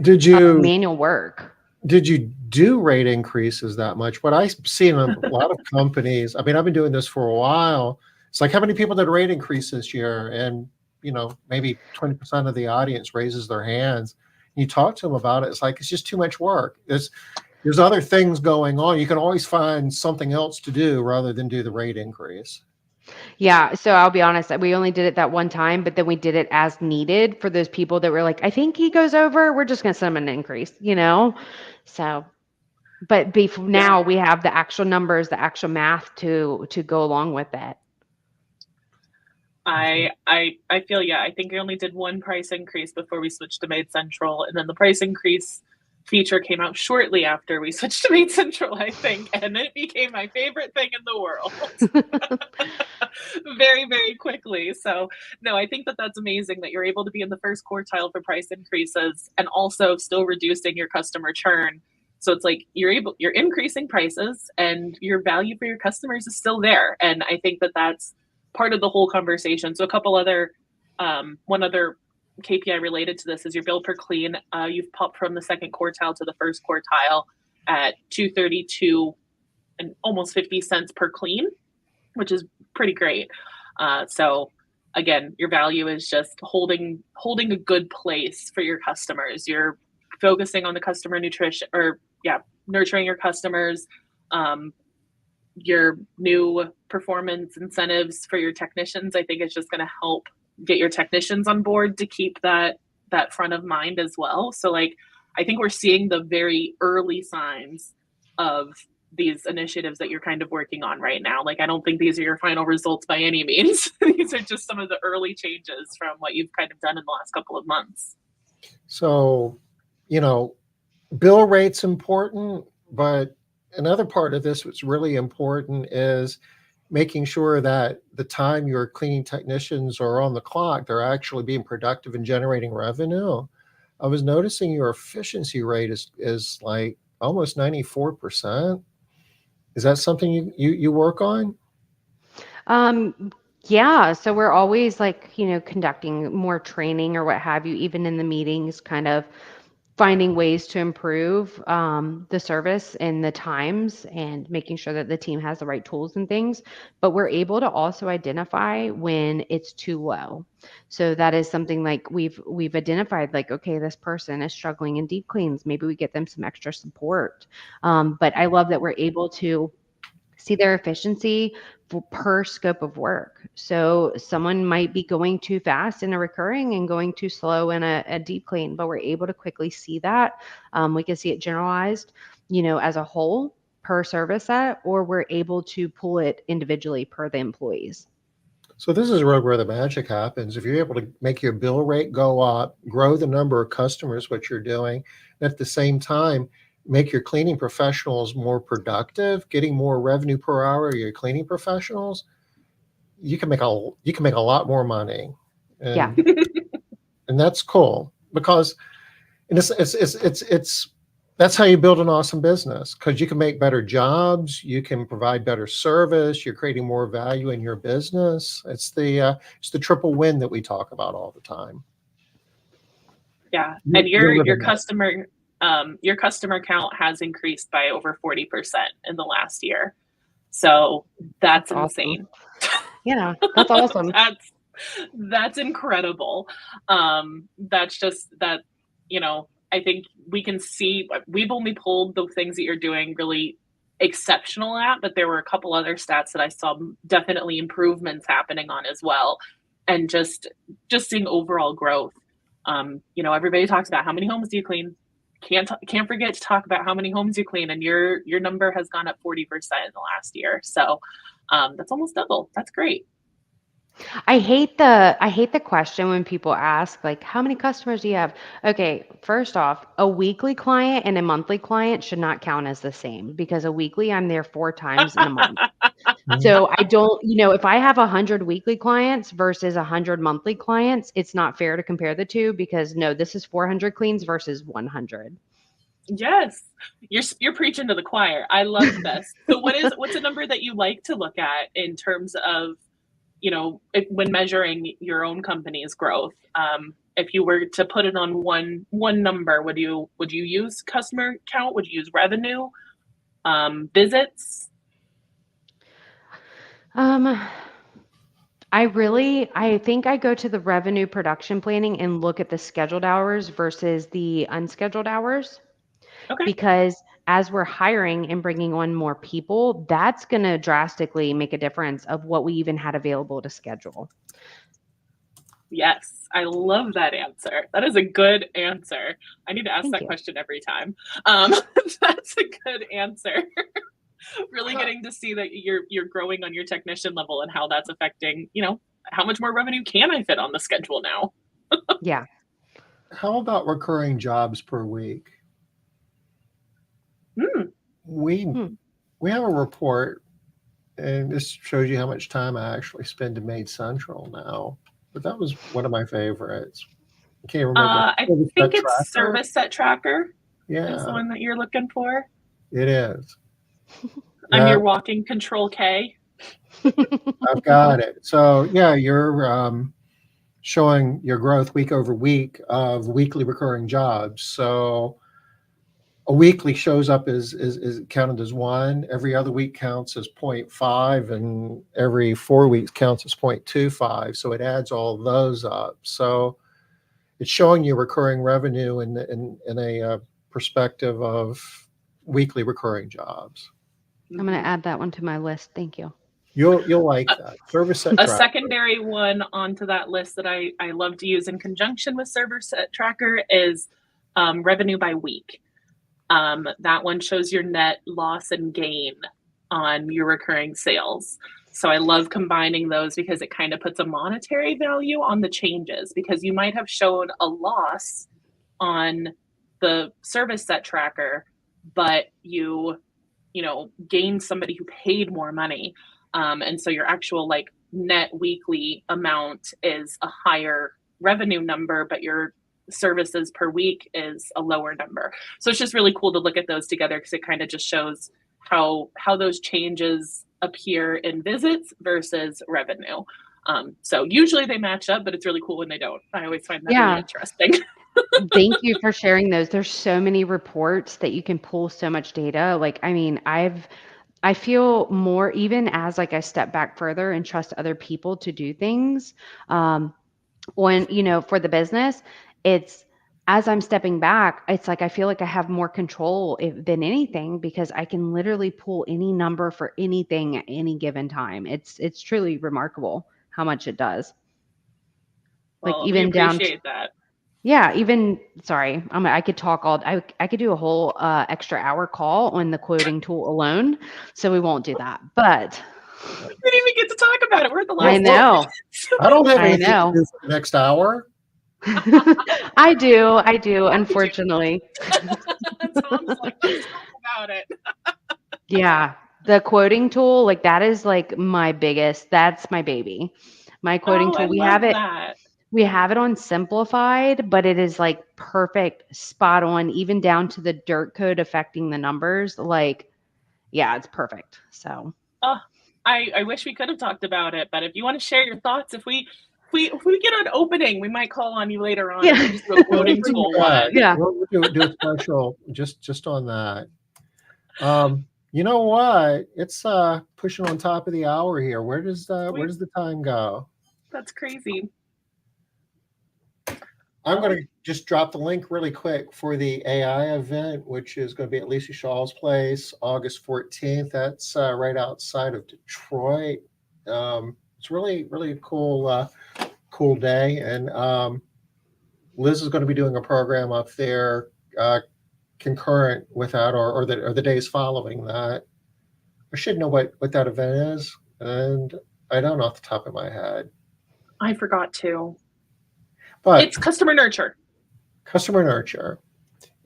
Speaker 2: Did
Speaker 3: of
Speaker 2: you
Speaker 3: manual work.
Speaker 2: did you do rate increases that much? What I've seen in a lot of companies, I mean, I've been doing this for a while. It's like, how many people did rate increase this year? And, maybe 20% of the audience raises their hands. You talk to them about it. It's like, it's just too much work. There's other things going on. You can always find something else to do rather than do the rate increase.
Speaker 3: Yeah, so I'll be honest, we only did it that one time, but then we did it as needed for those people that were like, I think he goes over, we're just going to send him an increase. So, but
Speaker 1: yeah.
Speaker 3: now we have the actual numbers, the actual math to go along with that.
Speaker 1: I feel, yeah, I think I only did one price increase before we switched to MaidCentral, and then the price increase feature came out shortly after we switched to MaidCentral, I think, and it became my favorite thing in the world very, very quickly. So no, I think that that's amazing that you're able to be in the first quartile for price increases and also still reducing your customer churn. So it's like you're increasing prices and your value for your customers is still there. And I think that that's part of the whole conversation. So a couple other, one other KPI related to this is your bill per clean. You've popped from the second quartile to the first quartile at 232 and almost 50 cents per clean, which is pretty great. So again, your value is just holding a good place for your customers. You're focusing on the customer nutrition, or nurturing your customers. Your new performance incentives for your technicians, I think, is just going to help get your technicians on board to keep that front of mind as well. So like, I think we're seeing the very early signs of these initiatives that you're kind of working on right now. Like, I don't think these are your final results by any means. These are just some of the early changes from what you've kind of done in the last couple of months.
Speaker 2: So, bill rate's important, but another part of this that's really important is making sure that the time your cleaning technicians are on the clock, they're actually being productive and generating revenue. I was noticing your efficiency rate is like almost 94%. Is that something you work on?
Speaker 3: Yeah, so we're always like, conducting more training or what have you, even in the meetings, kind of finding ways to improve the service and the times and making sure that the team has the right tools and things. But we're able to also identify when it's too low. So that is something like we've identified, like, okay, this person is struggling in deep cleans. Maybe we get them some extra support. But I love that we're able to see their efficiency per scope of work. So someone might be going too fast in a recurring and going too slow in a deep clean, but we're able to quickly see that. We can see it generalized, as a whole per service set, or we're able to pull it individually per the employees.
Speaker 2: So this is where the magic happens. If you're able to make your bill rate go up, grow the number of customers, what you're doing, and at the same time, make your cleaning professionals more productive, getting more revenue per hour of your cleaning professionals, you can make a lot more money. And,
Speaker 3: Yeah.
Speaker 2: and that's cool because it's that's how you build an awesome business, because you can make better jobs, you can provide better service, you're creating more value in your business. It's the triple win that we talk about all the time.
Speaker 1: Yeah, and your customer count has increased by over 40% in the last year. So that's insane.
Speaker 3: Awesome. Yeah, that's awesome.
Speaker 1: That's incredible. That's just that, I think we can see, we've only pulled the things that you're doing really exceptional at, but there were a couple other stats that I saw definitely improvements happening on as well. And just seeing overall growth. Everybody talks about how many homes do you clean? Can't forget to talk about how many homes you clean, and your number has gone up 40% in the last year. So that's almost double. That's great.
Speaker 3: I hate the question when people ask, like, how many customers do you have? Okay, first off, a weekly client and a monthly client should not count as the same, because a weekly, I'm there 4 times in a month. So I don't, if I have 100 weekly clients versus 100 monthly clients, it's not fair to compare the two, because no, this is 400 cleans versus 100.
Speaker 1: Yes, you're preaching to the choir. I love this. So what's a number that you like to look at in terms of, when measuring your own company's growth? If you were to put it on one number, would you use customer count? Would you use revenue? Visits?
Speaker 3: I think I go to the revenue production planning and look at the scheduled hours versus the unscheduled hours.
Speaker 1: Okay.
Speaker 3: Because as we're hiring and bringing on more people, that's going to drastically make a difference of what we even had available to schedule.
Speaker 1: Yes, I love that answer. That is a good answer. I need to ask
Speaker 3: Thank you.
Speaker 1: question every time. That's a good answer. Really getting to see that you're growing on your technician level and how that's affecting, how much more revenue can I fit on the schedule now?
Speaker 3: Yeah.
Speaker 2: How about recurring jobs per week? We we have a report, and this shows you how much time I actually spend in MaidCentral now. But that was one of my favorites. I can't remember.
Speaker 1: I think it's Service Set Tracker.
Speaker 2: Yeah,
Speaker 1: is the one that you're looking for.
Speaker 2: It is.
Speaker 1: I'm your walking Control K.
Speaker 2: I've got it. So yeah, you're showing your growth week over week of weekly recurring jobs. So a weekly shows up is counted as 1. Every other week counts as 0.5, and every 4 weeks counts as 0.25. So it adds all those up. So it's showing you recurring revenue in a perspective of weekly recurring jobs.
Speaker 3: I'm going to add that one to my list. Thank you.
Speaker 2: You'll like that. Service Set Tracker.
Speaker 1: A secondary one onto that list that I love to use in conjunction with Service Set Tracker is revenue by week. That one shows your net loss and gain on your recurring sales. So I love combining those because it kind of puts a monetary value on the changes, because you might have shown a loss on the Service Set Tracker, but you gained somebody who paid more money. And so your actual like net weekly amount is a higher revenue number, but your services per week is a lower number. So it's just really cool to look at those together, because it kind of just shows how those changes appear in visits versus revenue. So usually they match up, but it's really cool when they don't. I always find that really interesting.
Speaker 3: Thank you for sharing those. There's so many reports that you can pull so much data. Like, I mean, I feel more, even as like I step back further and trust other people to do things, when, for the business, it's, as I'm stepping back, it's like I feel like I have more control than anything, because I can literally pull any number for anything at any given time. It's truly remarkable how much it does.
Speaker 1: Well,
Speaker 3: like even
Speaker 1: we appreciate that.
Speaker 3: Yeah, even sorry, I could talk I could do a whole extra hour call on the quoting tool alone, so we won't do that. But
Speaker 1: we didn't even get to talk about it. We're at the last.
Speaker 3: I know.
Speaker 2: I don't have anything to do for the next hour.
Speaker 3: I do, unfortunately.
Speaker 1: Tom's like, let's talk about it.
Speaker 3: Yeah, the quoting tool, like that is like that's my baby. My quoting tool, we have it on simplified, but it is like perfect, spot on, even down to the dirt code affecting the numbers. Like, yeah, it's perfect. So
Speaker 1: I wish we could have talked about it, but if you want to share your thoughts, if we get an opening, we might call on you later on.
Speaker 3: Yeah.
Speaker 1: Just do a quoting tool one.
Speaker 2: Yeah, we'll do a special just on that. You know what? It's pushing on top of the hour here. Where does the time go?
Speaker 1: That's crazy.
Speaker 2: I'm going to just drop the link really quick for the AI event, which is going to be at Lisa Shaw's place, August 14th. That's right outside of Detroit. It's really, really cool day. And Liz is going to be doing a program up there concurrent with that, or the days following that. I should know what that event is, and I don't off the top of my head.
Speaker 1: I forgot to.
Speaker 2: But
Speaker 1: it's customer nurture.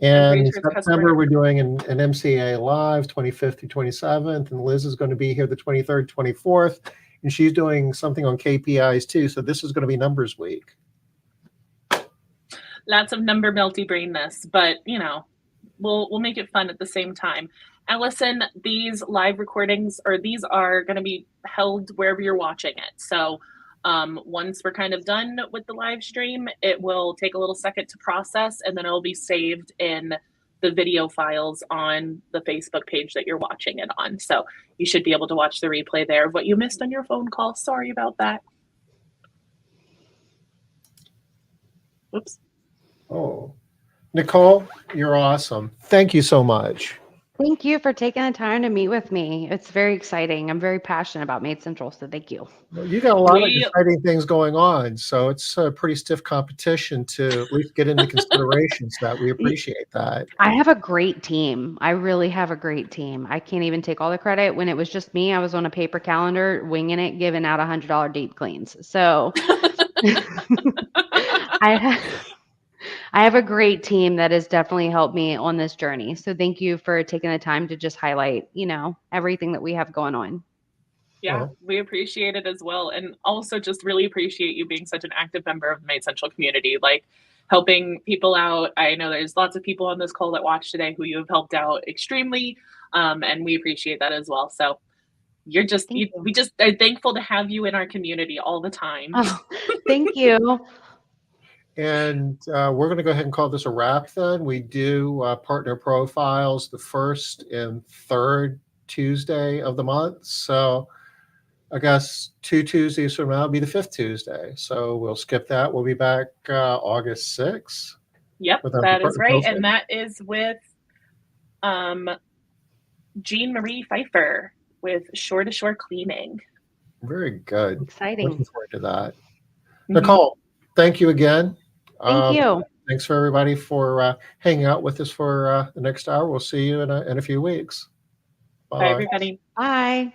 Speaker 2: And in September, we're doing an MCA Live 25th through 27th, and Liz is going to be here the 23rd, 24th, and she's doing something on KPIs too. So this is going to be numbers week.
Speaker 1: Lots of number melty brainness, but we'll make it fun at the same time. And listen, these live recordings, or these are going to be held wherever you're watching it. So once we're kind of done with the live stream, it will take a little second to process, and then it'll be saved in the video files on the Facebook page that you're watching it on. So you should be able to watch the replay there of what you missed on your phone call. Sorry about that. Whoops.
Speaker 2: Oh, Nicole, you're awesome. Thank you so much.
Speaker 3: Thank you for taking the time to meet with me. It's very exciting. I'm very passionate about MaidCentral, so thank you.
Speaker 2: Well, you got a lot of
Speaker 1: We
Speaker 2: exciting things going on, so it's a pretty stiff competition to at least get into consideration. So that we appreciate that.
Speaker 3: I have a great team. I really have a great team. I can't even take all the credit. When it was just me, I was on a paper calendar, winging it, giving out $100 deep cleans. So I ha- I have a great team that has definitely helped me on this journey. So thank you for taking the time to just highlight, everything that we have going on.
Speaker 1: Yeah,
Speaker 2: Well,
Speaker 1: we appreciate it as well. And also just really appreciate you being such an active member of the MaidCentral community, like helping people out. I know there's lots of people on this call that watch today who you have helped out extremely. And we appreciate that as well. So
Speaker 3: Thank you.
Speaker 1: we just are thankful to have you in our community all the time.
Speaker 3: Oh, thank you.
Speaker 2: and we're going to go ahead and call this a wrap. Then we do partner profiles the first and third Tuesday of the month. So I guess 2 Tuesdays from now will be the fifth Tuesday. So we'll skip that. We'll be back August 6th
Speaker 1: Yep,
Speaker 2: with our
Speaker 1: that is
Speaker 2: partner
Speaker 1: right.
Speaker 2: profile.
Speaker 1: And that is with um, Jean Marie Pfeiffer with Shore to Shore Cleaning.
Speaker 2: Very good.
Speaker 3: Exciting.
Speaker 2: Looking forward to that.
Speaker 1: Mhm.
Speaker 2: Nicole, thank you again.
Speaker 3: Thank you.
Speaker 2: Thanks for everybody for hanging out with us for the next hour. We'll see you in a few weeks.
Speaker 1: Bye,
Speaker 2: Bye.
Speaker 1: everybody.
Speaker 3: Bye.